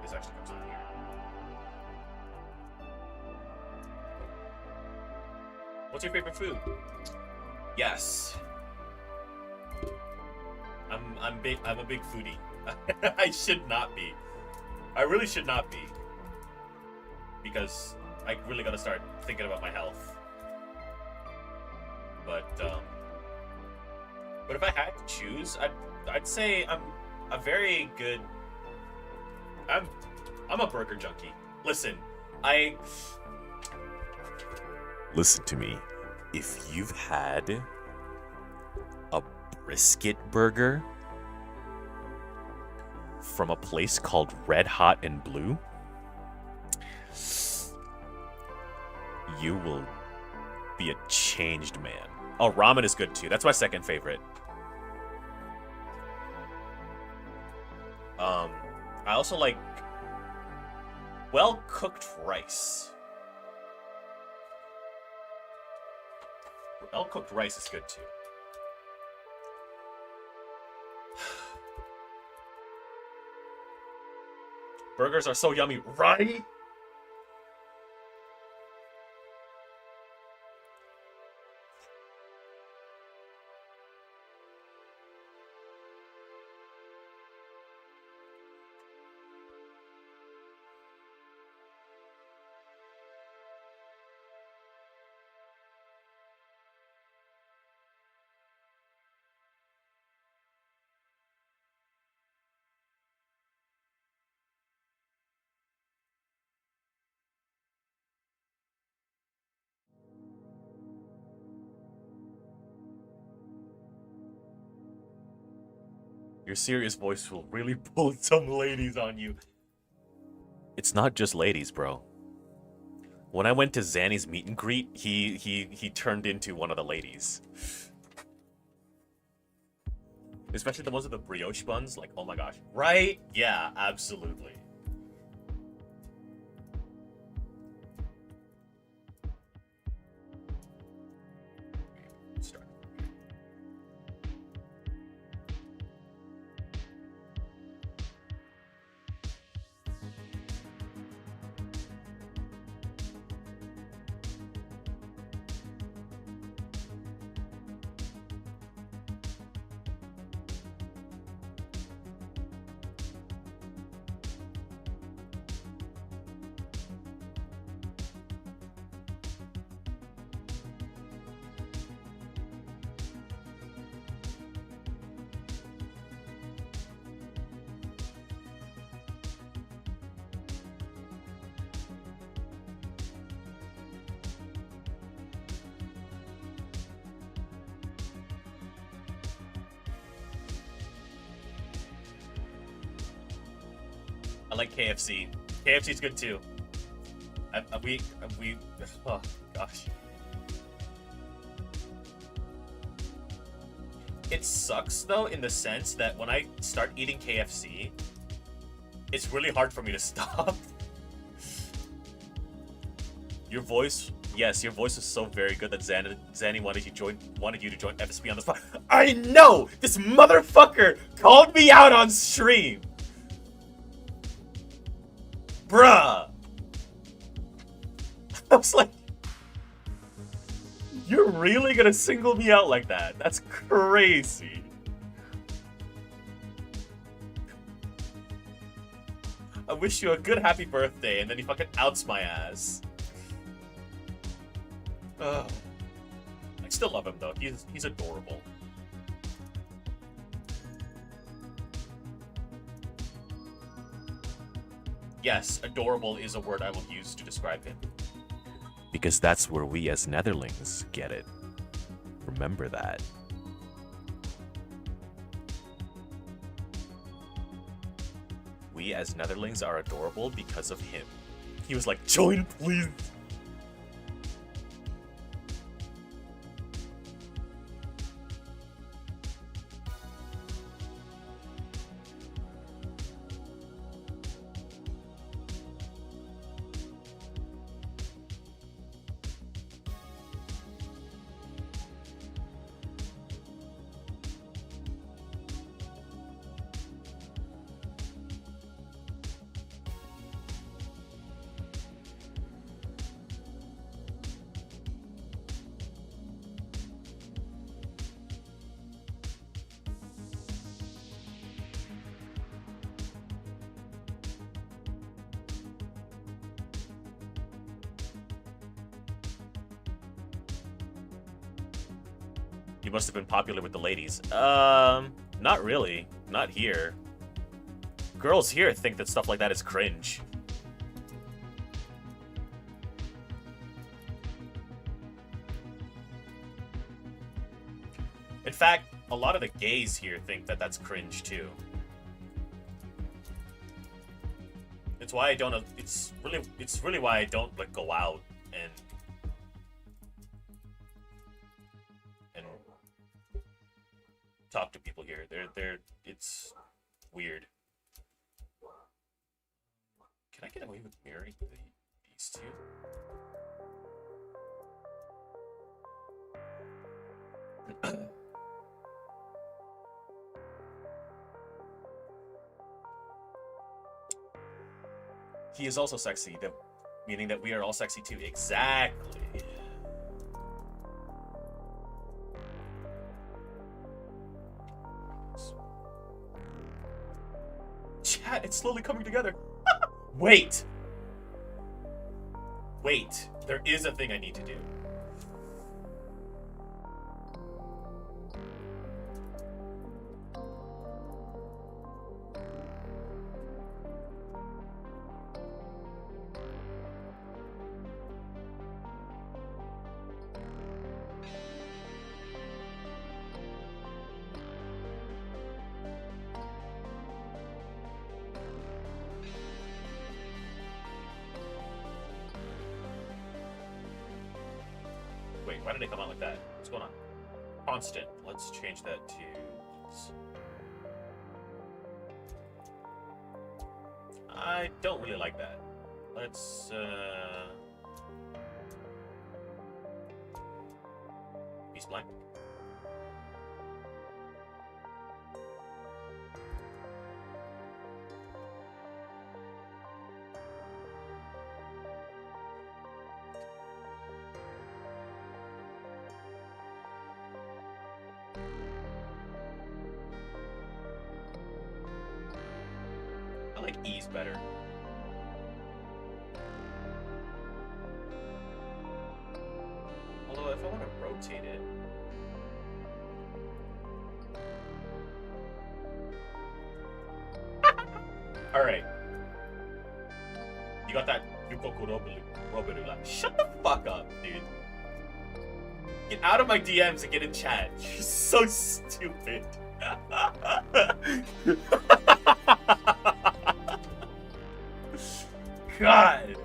This actually comes out here. What's your favorite food? Yes. I'm a big foodie. I should not be. I really should not be. Because I really gotta start thinking about my health. But if I had to choose, I'd say I'm a very good. I'm a burger junkie. Listen to me. If you've had a brisket burger from a place called Red Hot and Blue, you will be a changed man. Oh, ramen is good too. That's my second favorite. I also like well-cooked rice. Well-cooked rice is good too. Burgers are so yummy, right? Your serious voice will really pull some ladies on you. It's not just ladies, bro. When I went to Zanny's meet and greet, he turned into one of the ladies. Especially the ones with the brioche buns. Like, oh my gosh. Right? Yeah, absolutely. Start. I like KFC. KFC's good too. Oh gosh. It sucks though in the sense that when I start eating KFC, It's really hard for me to stop. Your voice, yes, your voice is so very good that Zanny wanted you to join FSP on the spot. I know! This motherfucker called me out on stream! Bruh! I was like, you're really gonna single me out like that? That's crazy. I wish you a good happy birthday, and then he fucking outs my ass. I still love him though. He's adorable. Yes, adorable is a word I will use to describe him. Because that's where we as Netherlings get it. Remember that. We as Netherlings are adorable because of him. He was like, join please. You must have been popular with the ladies. Not really. Not here. Girls here think that stuff like that is cringe. In fact, a lot of the gays here think that that's cringe too. It's why I don't. It's really why I don't like go out and talk to people here. It's weird. Can I get away with marrying these two? He is also sexy, meaning that we are all sexy too. Exactly. Chat, it's slowly coming together. Wait. Wait. There is a thing I need to do. Wait, why did it come out like that? What's going on? Constant. Let's change that to... I don't really like that. Let's, Beast Black. I like E's better. Although if I want to rotate it... Alright. You got that Yukoku Roberula. Shut the fuck up, dude. Get out of my DMs and get in chat. You're so stupid. God.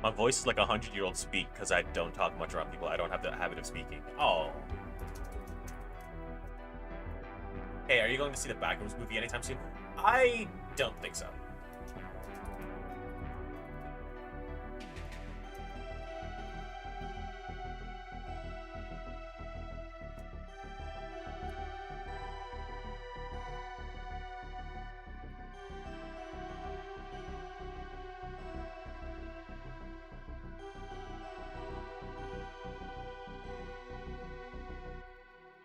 My voice is like a 100-year-old speak because I don't talk much around people. I don't have the habit of speaking. Oh. Hey, are you going to see the Backrooms movie anytime soon? I don't think so.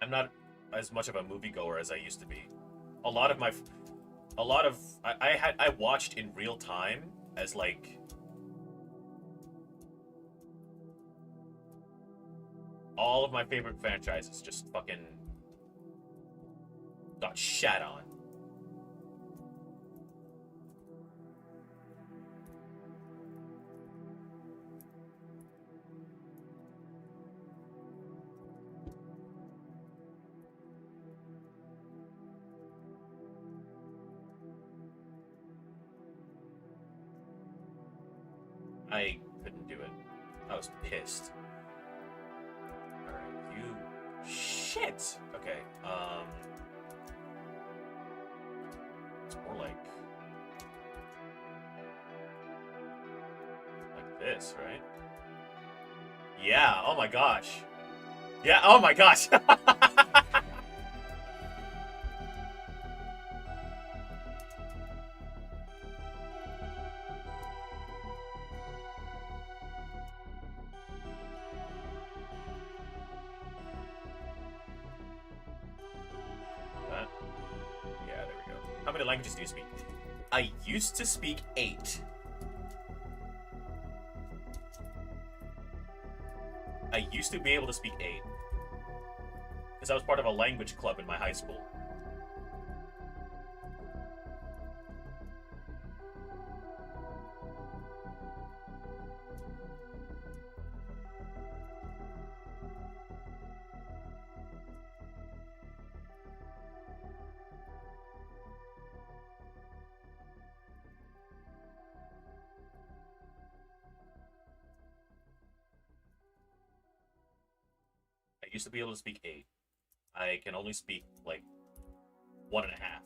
I'm not as much of a moviegoer as I used to be. A lot of I watched in real time as like all of my favorite franchises just fucking got shat on. I couldn't do it. I was pissed. Alright, you... Shit! Okay, it's more like this, right? Yeah, oh my gosh. Yeah, oh my gosh! How many languages do you speak? I used to speak 8. I used to be able to speak 8. Because I was part of a language club in my high school. I used to be able to speak 8. I can only speak, like, 1.5 now.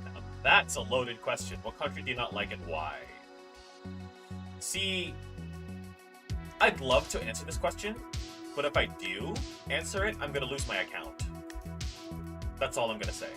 Now, that's a loaded question. What country do you not like and why? See, I'd love to answer this question, but if I do answer it, I'm going to lose my account. That's all I'm going to say.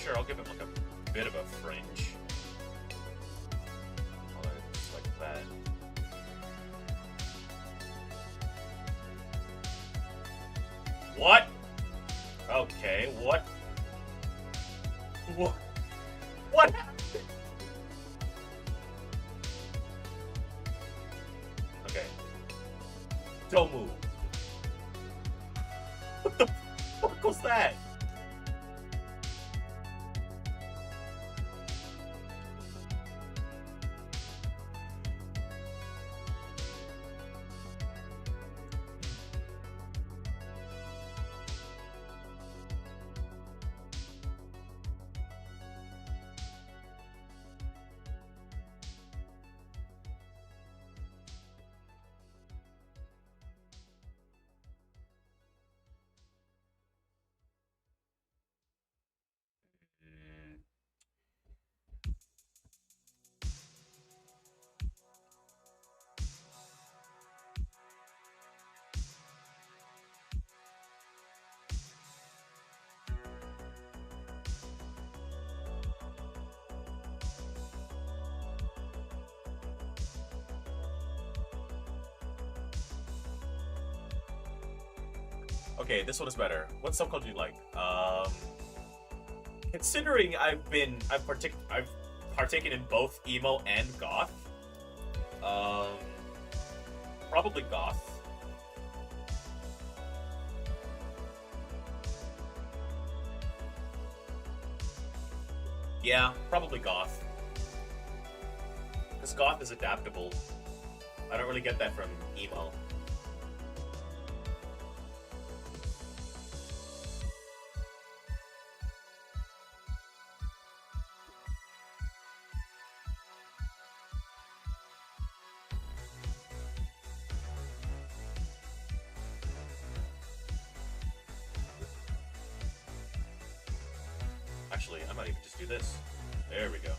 Sure, I'll give him like a bit of a fringe. Just like that. What? Okay, what? What? What happened? Okay. Don't move. What the fuck was that? Okay, this one is better. What subculture do you like? Considering I've partaken in both emo and goth. Probably goth. Yeah, probably goth. Because goth is adaptable. I don't really get that from emo. Actually, I might even just do this. There we go.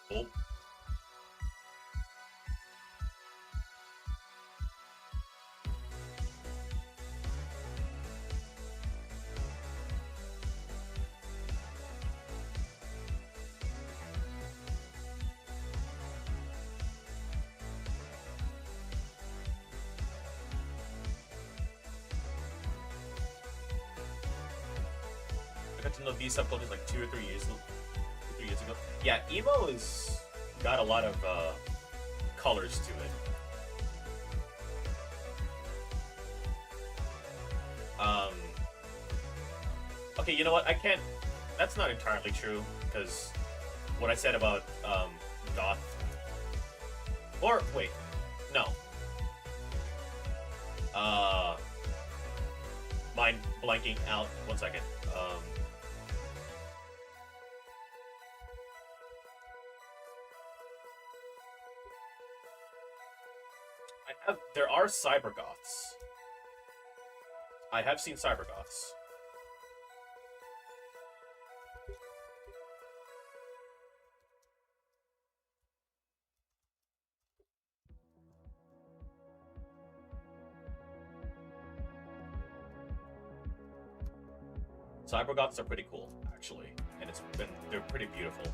Oh. I got to know these subcultures like 2 or 3 years ago. Yeah, emo is got a lot of colors to it. Okay, you know what? I can't. That's not entirely true because what I said about goth. Or wait, no. Mind blanking out. 1 second. There are cybergoths. I have seen cybergoths. Cybergoths are pretty cool, actually, and they're pretty beautiful.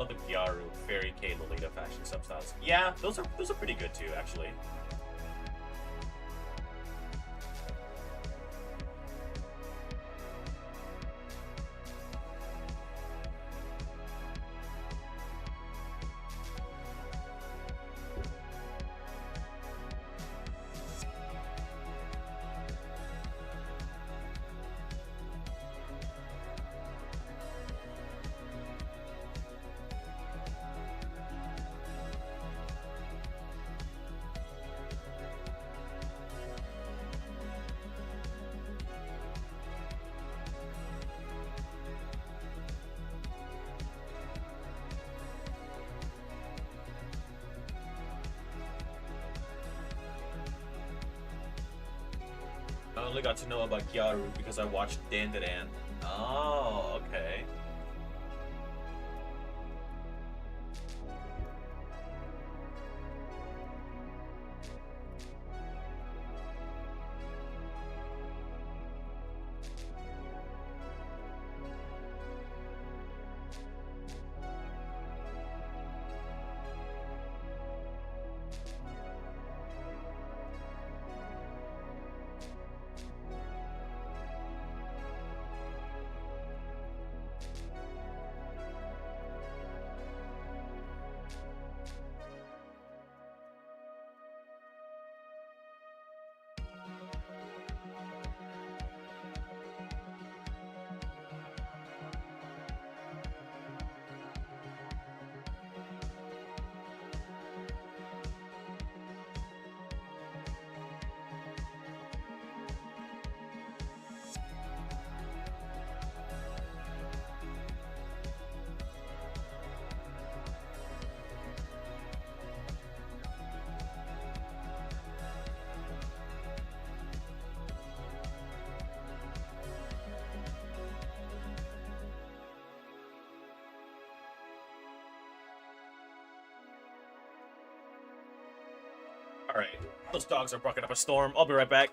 love the Gyaru, Fairy K, Lolita fashion substyles. Yeah, those are pretty good too, actually. I only got to know about Gyaru because I watched Dandadan. Oh, okay. All right, those dogs are barking up a storm. I'll be right back.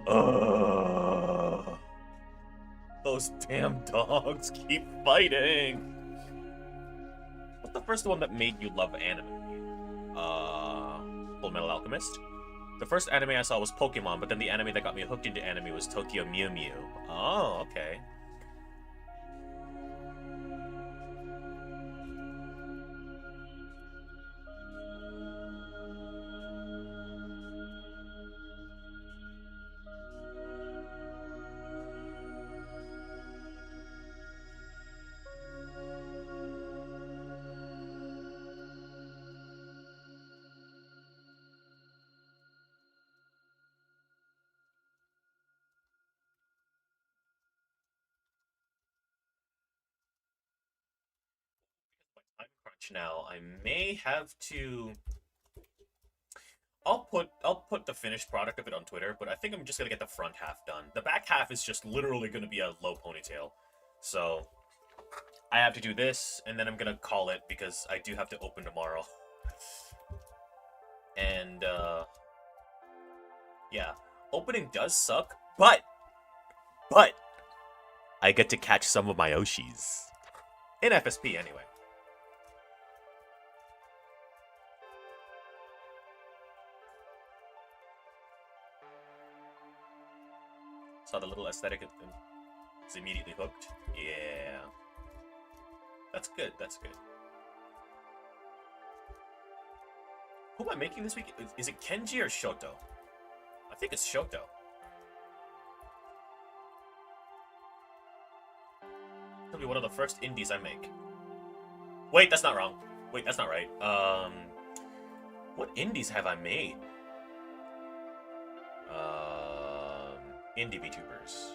Ugh. Those damn dogs keep fighting. What's the first one that made you love anime? Full Metal Alchemist. The first anime I saw was Pokemon, but then the anime that got me hooked into anime was Tokyo Mew Mew. Oh, okay. Time crunch now. I may have to. I'll put the finished product of it on Twitter, but I think I'm just gonna get the front half done. The back half is just literally gonna be a low ponytail. So I have to do this, and then I'm gonna call it because I do have to open tomorrow. And yeah, opening does suck, but I get to catch some of my Oshis in FSP anyway. Saw the little aesthetic and was immediately hooked. Yeah. That's good, that's good. Who am I making this week? Is it Kenji or Shoto? I think it's Shoto. It'll be one of the first indies I make. Wait, that's not wrong. Wait, that's not right. What indies have I made? Indie VTubers.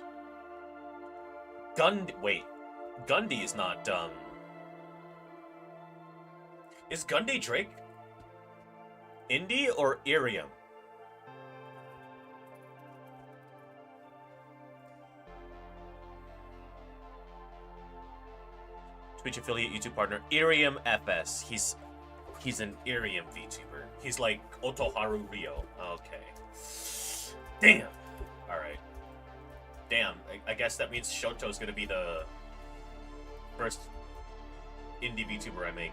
Wait. Gundy is not, Is Gundy Drake indie or Irium? Twitch affiliate YouTube partner Irium FS. He's an Irium VTuber. He's like Otoharu Ryo. Okay. Damn. All right. Damn. I guess that means Shoto's gonna be the first indie VTuber I make.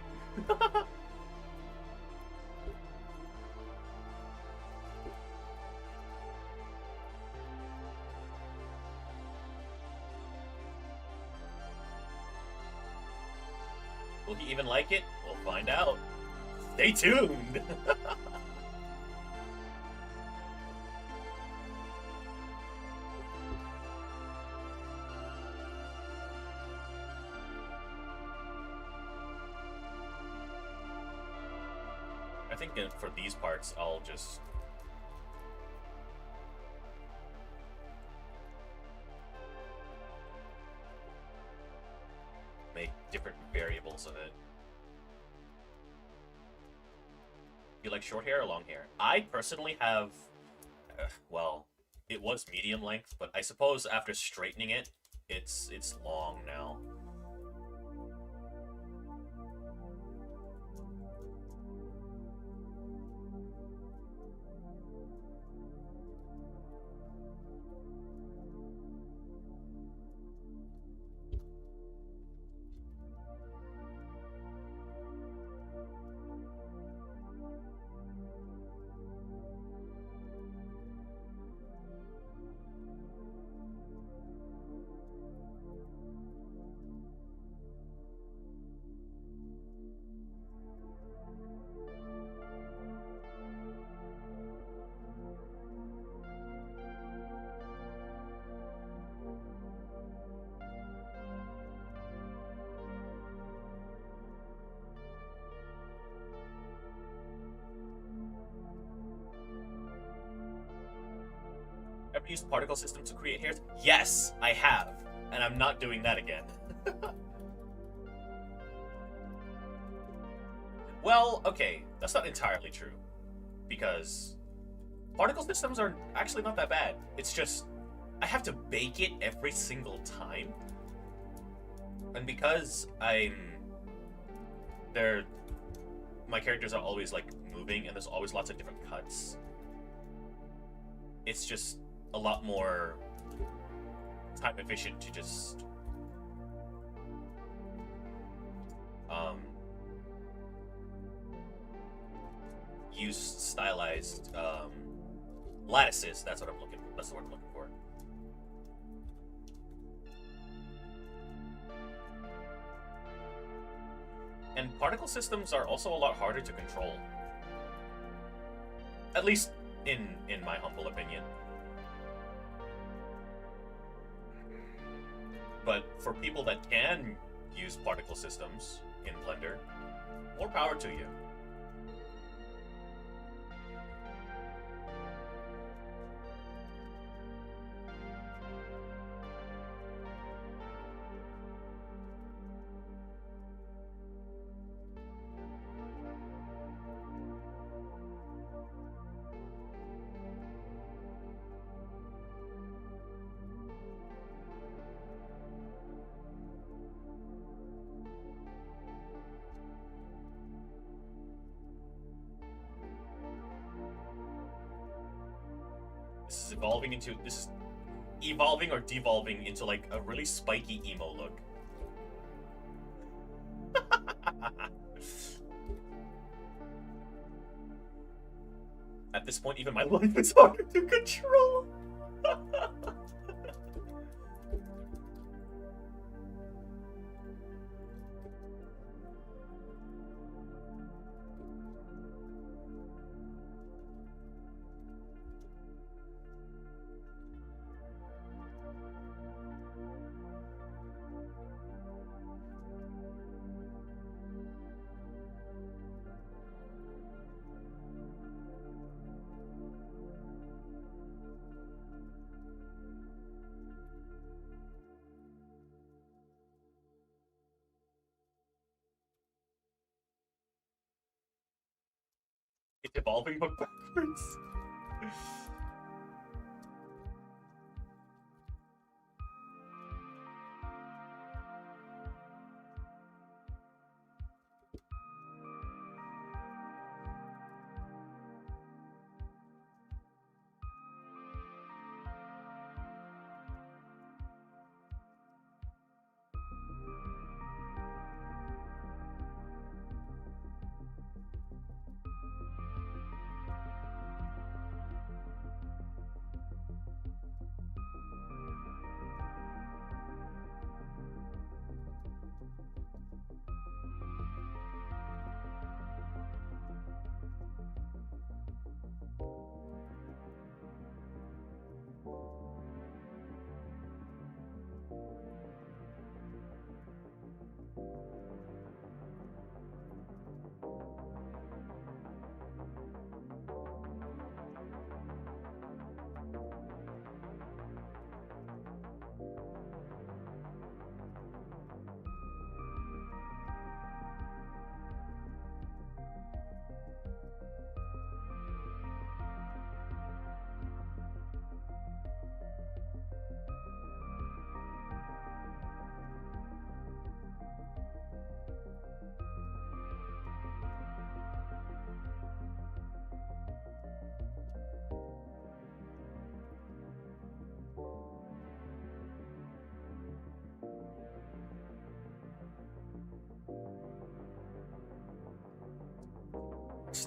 Will he even like it? We'll find out. Stay tuned! I think for these parts, I'll just... make different variables of it. You like short hair or long hair? I personally have, well, it was medium length, but I suppose after straightening it, it's long now. Ever used particle systems to create hairs? Yes, I have. And I'm not doing that again. Well, okay, that's not entirely true. Because particle systems are actually not that bad. It's just, I have to bake it every single time. And because my characters are always like moving and there's always lots of different cuts. It's just a lot more time efficient to just use stylized lattices. That's what I'm looking. That's the word I'm looking for. And particle systems are also a lot harder to control. At least in my humble opinion. But for people that can use particle systems in Blender, more power to you. This is evolving or devolving into like a really spiky emo look. At this point, even my life is harder to control. It's evolving but backwards.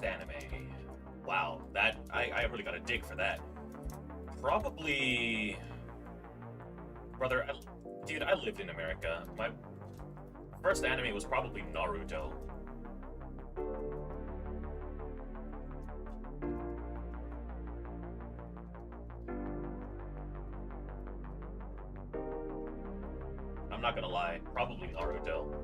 Anime. Wow, that I really gotta dig for that. Probably, brother, dude, I lived in America. My first anime was probably Naruto. I'm not gonna lie, probably Naruto.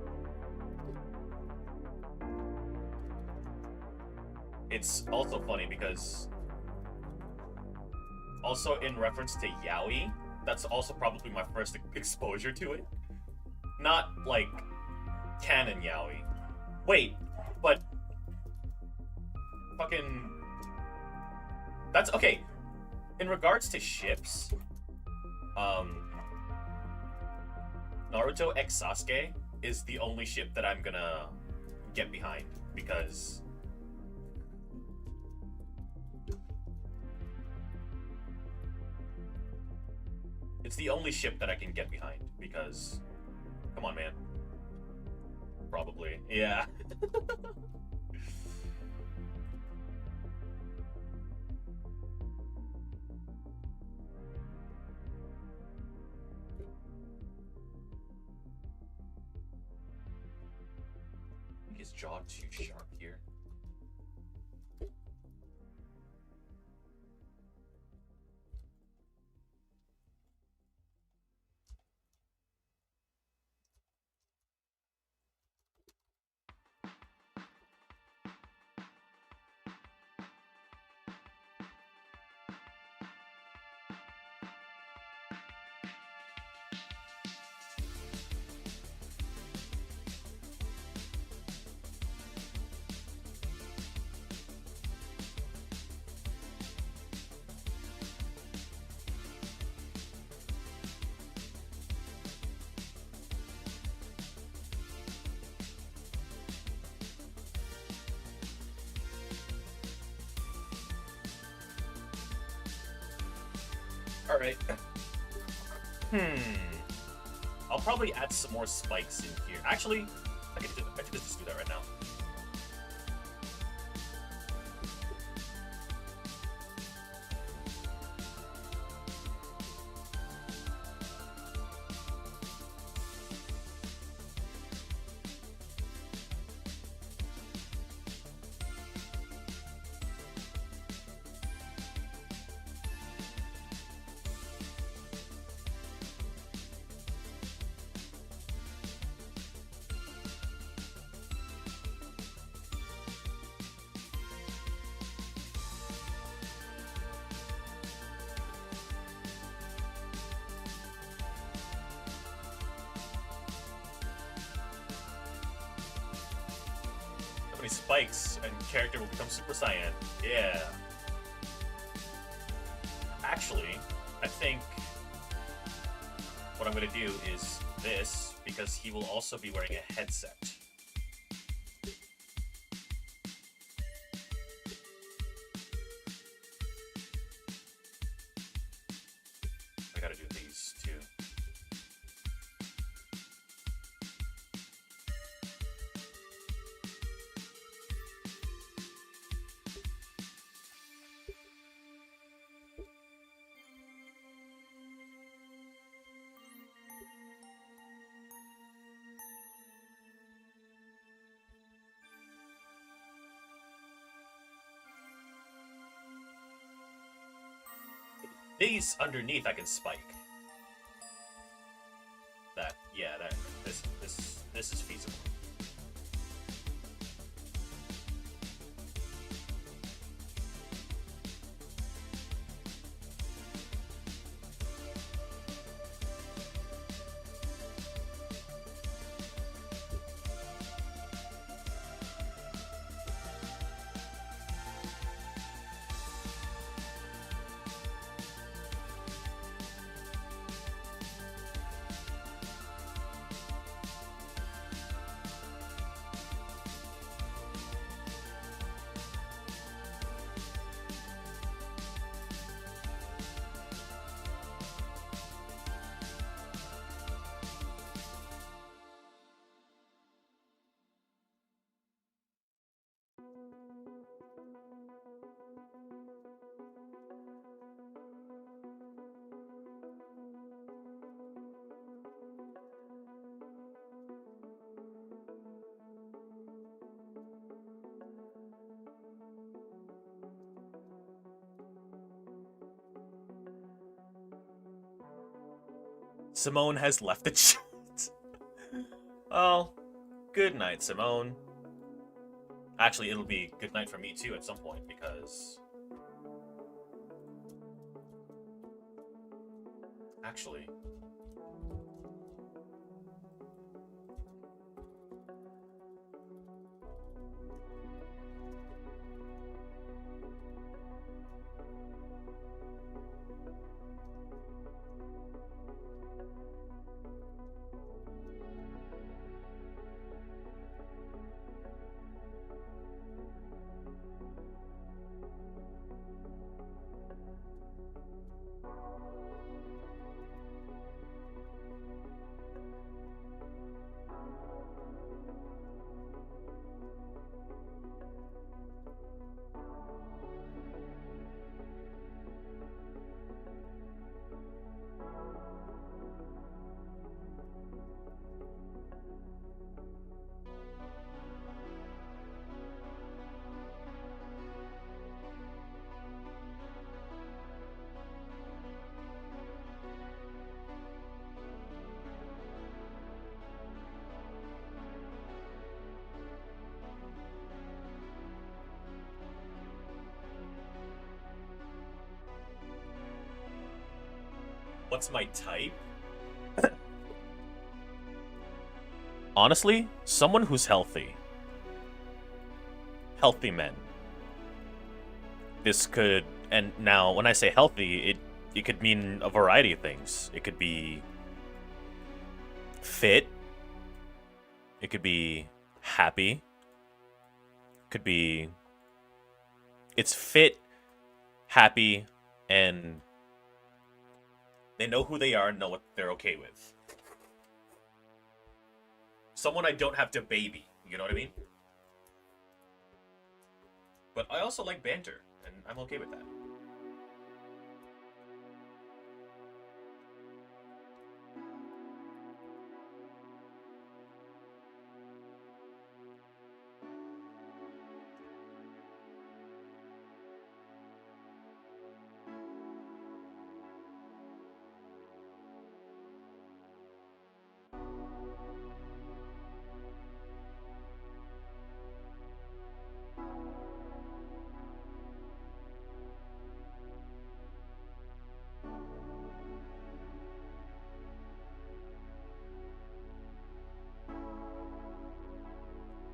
It's also funny because, also in reference to yaoi, that's also probably my first exposure to it. Not like canon yaoi. Wait, but fucking, that's okay. In regards to ships, Naruto X Sasuke is the only ship that I'm gonna get behind because It's the only ship that I can get behind because, come on, man. Probably, yeah. His jaw too sharp here. All right. I'll probably add some more spikes in here. Actually, I could just do that right now. Spikes and character will become Super Saiyan. Yeah. Actually, I think what I'm going to do is this, because he will also be wearing a headset. I gotta do these too. These underneath I can spike. This is feasible. Simone has left the chat. Oh, good night, Simone. Actually, it'll be good night for me too at some point because... Actually... What's my type? Honestly, someone who's healthy. Healthy men. This could, and now when I say healthy, it could mean a variety of things. It could be fit. It could be happy. It could be, it's fit, happy, and they know who they are and know what they're okay with. Someone I don't have to baby, you know what I mean? But I also like banter, and I'm okay with that.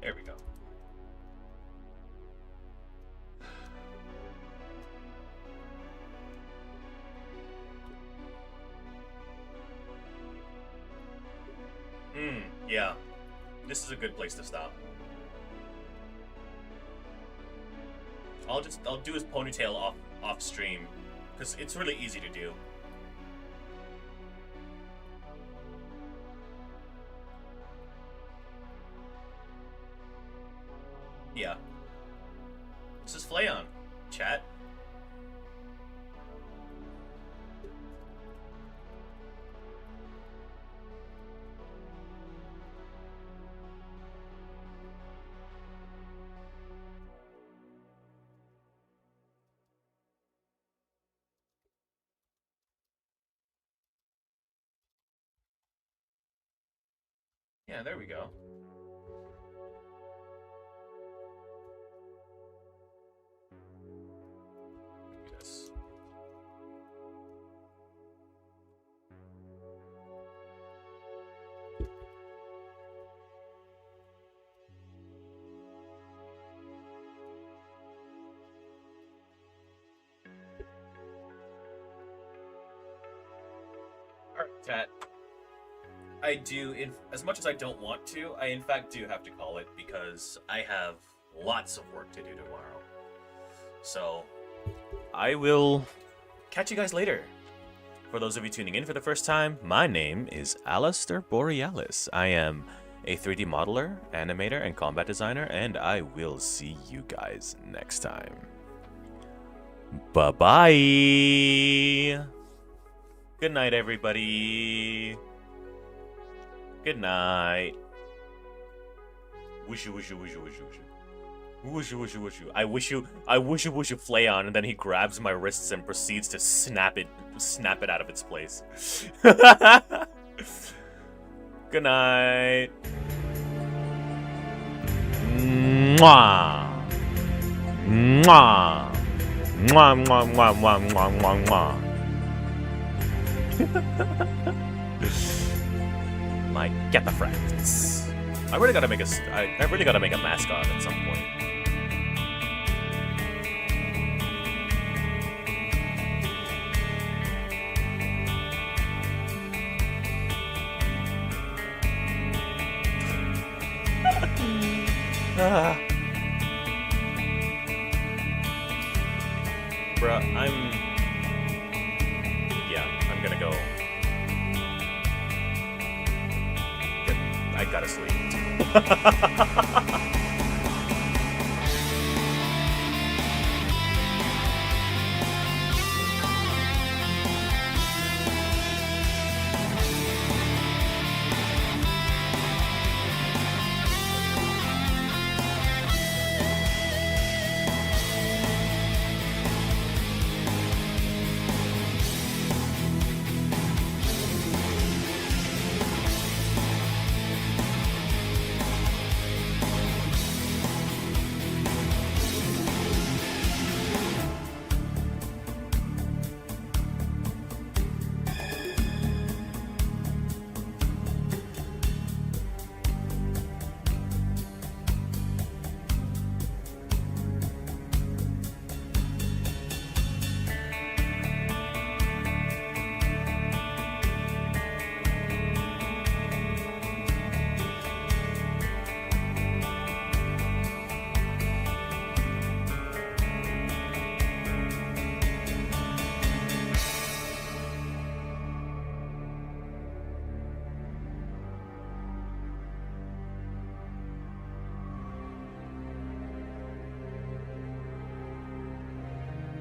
There we go. Yeah. This is a good place to stop. I'll do his ponytail off stream, because it's really easy to do. Yeah. This is Flayon, chat. Yeah, there we go. Yes. Alright, chat. I do, as much as I don't want to, I in fact do have to call it because I have lots of work to do tomorrow. So, I will catch you guys later. For those of you tuning in for the first time, my name is Alistair Borealis. I am a 3D modeler, animator, and combat designer, and I will see you guys next time. Bye-bye! Good night, everybody! Good night. Wishu, wishu, wishu, wishu, wishu. Wishu, wishu, wishu. I wish you Flayon, and then he grabs my wrists and proceeds to snap it out of its place. Good night. Mwah. Mwah. Mwah, mwah, mwah, mwah, mwah, mwah, mwah. My Getafracts. I really gotta make a mascot at some point. Bruh, I'm gonna go. I gotta sleep.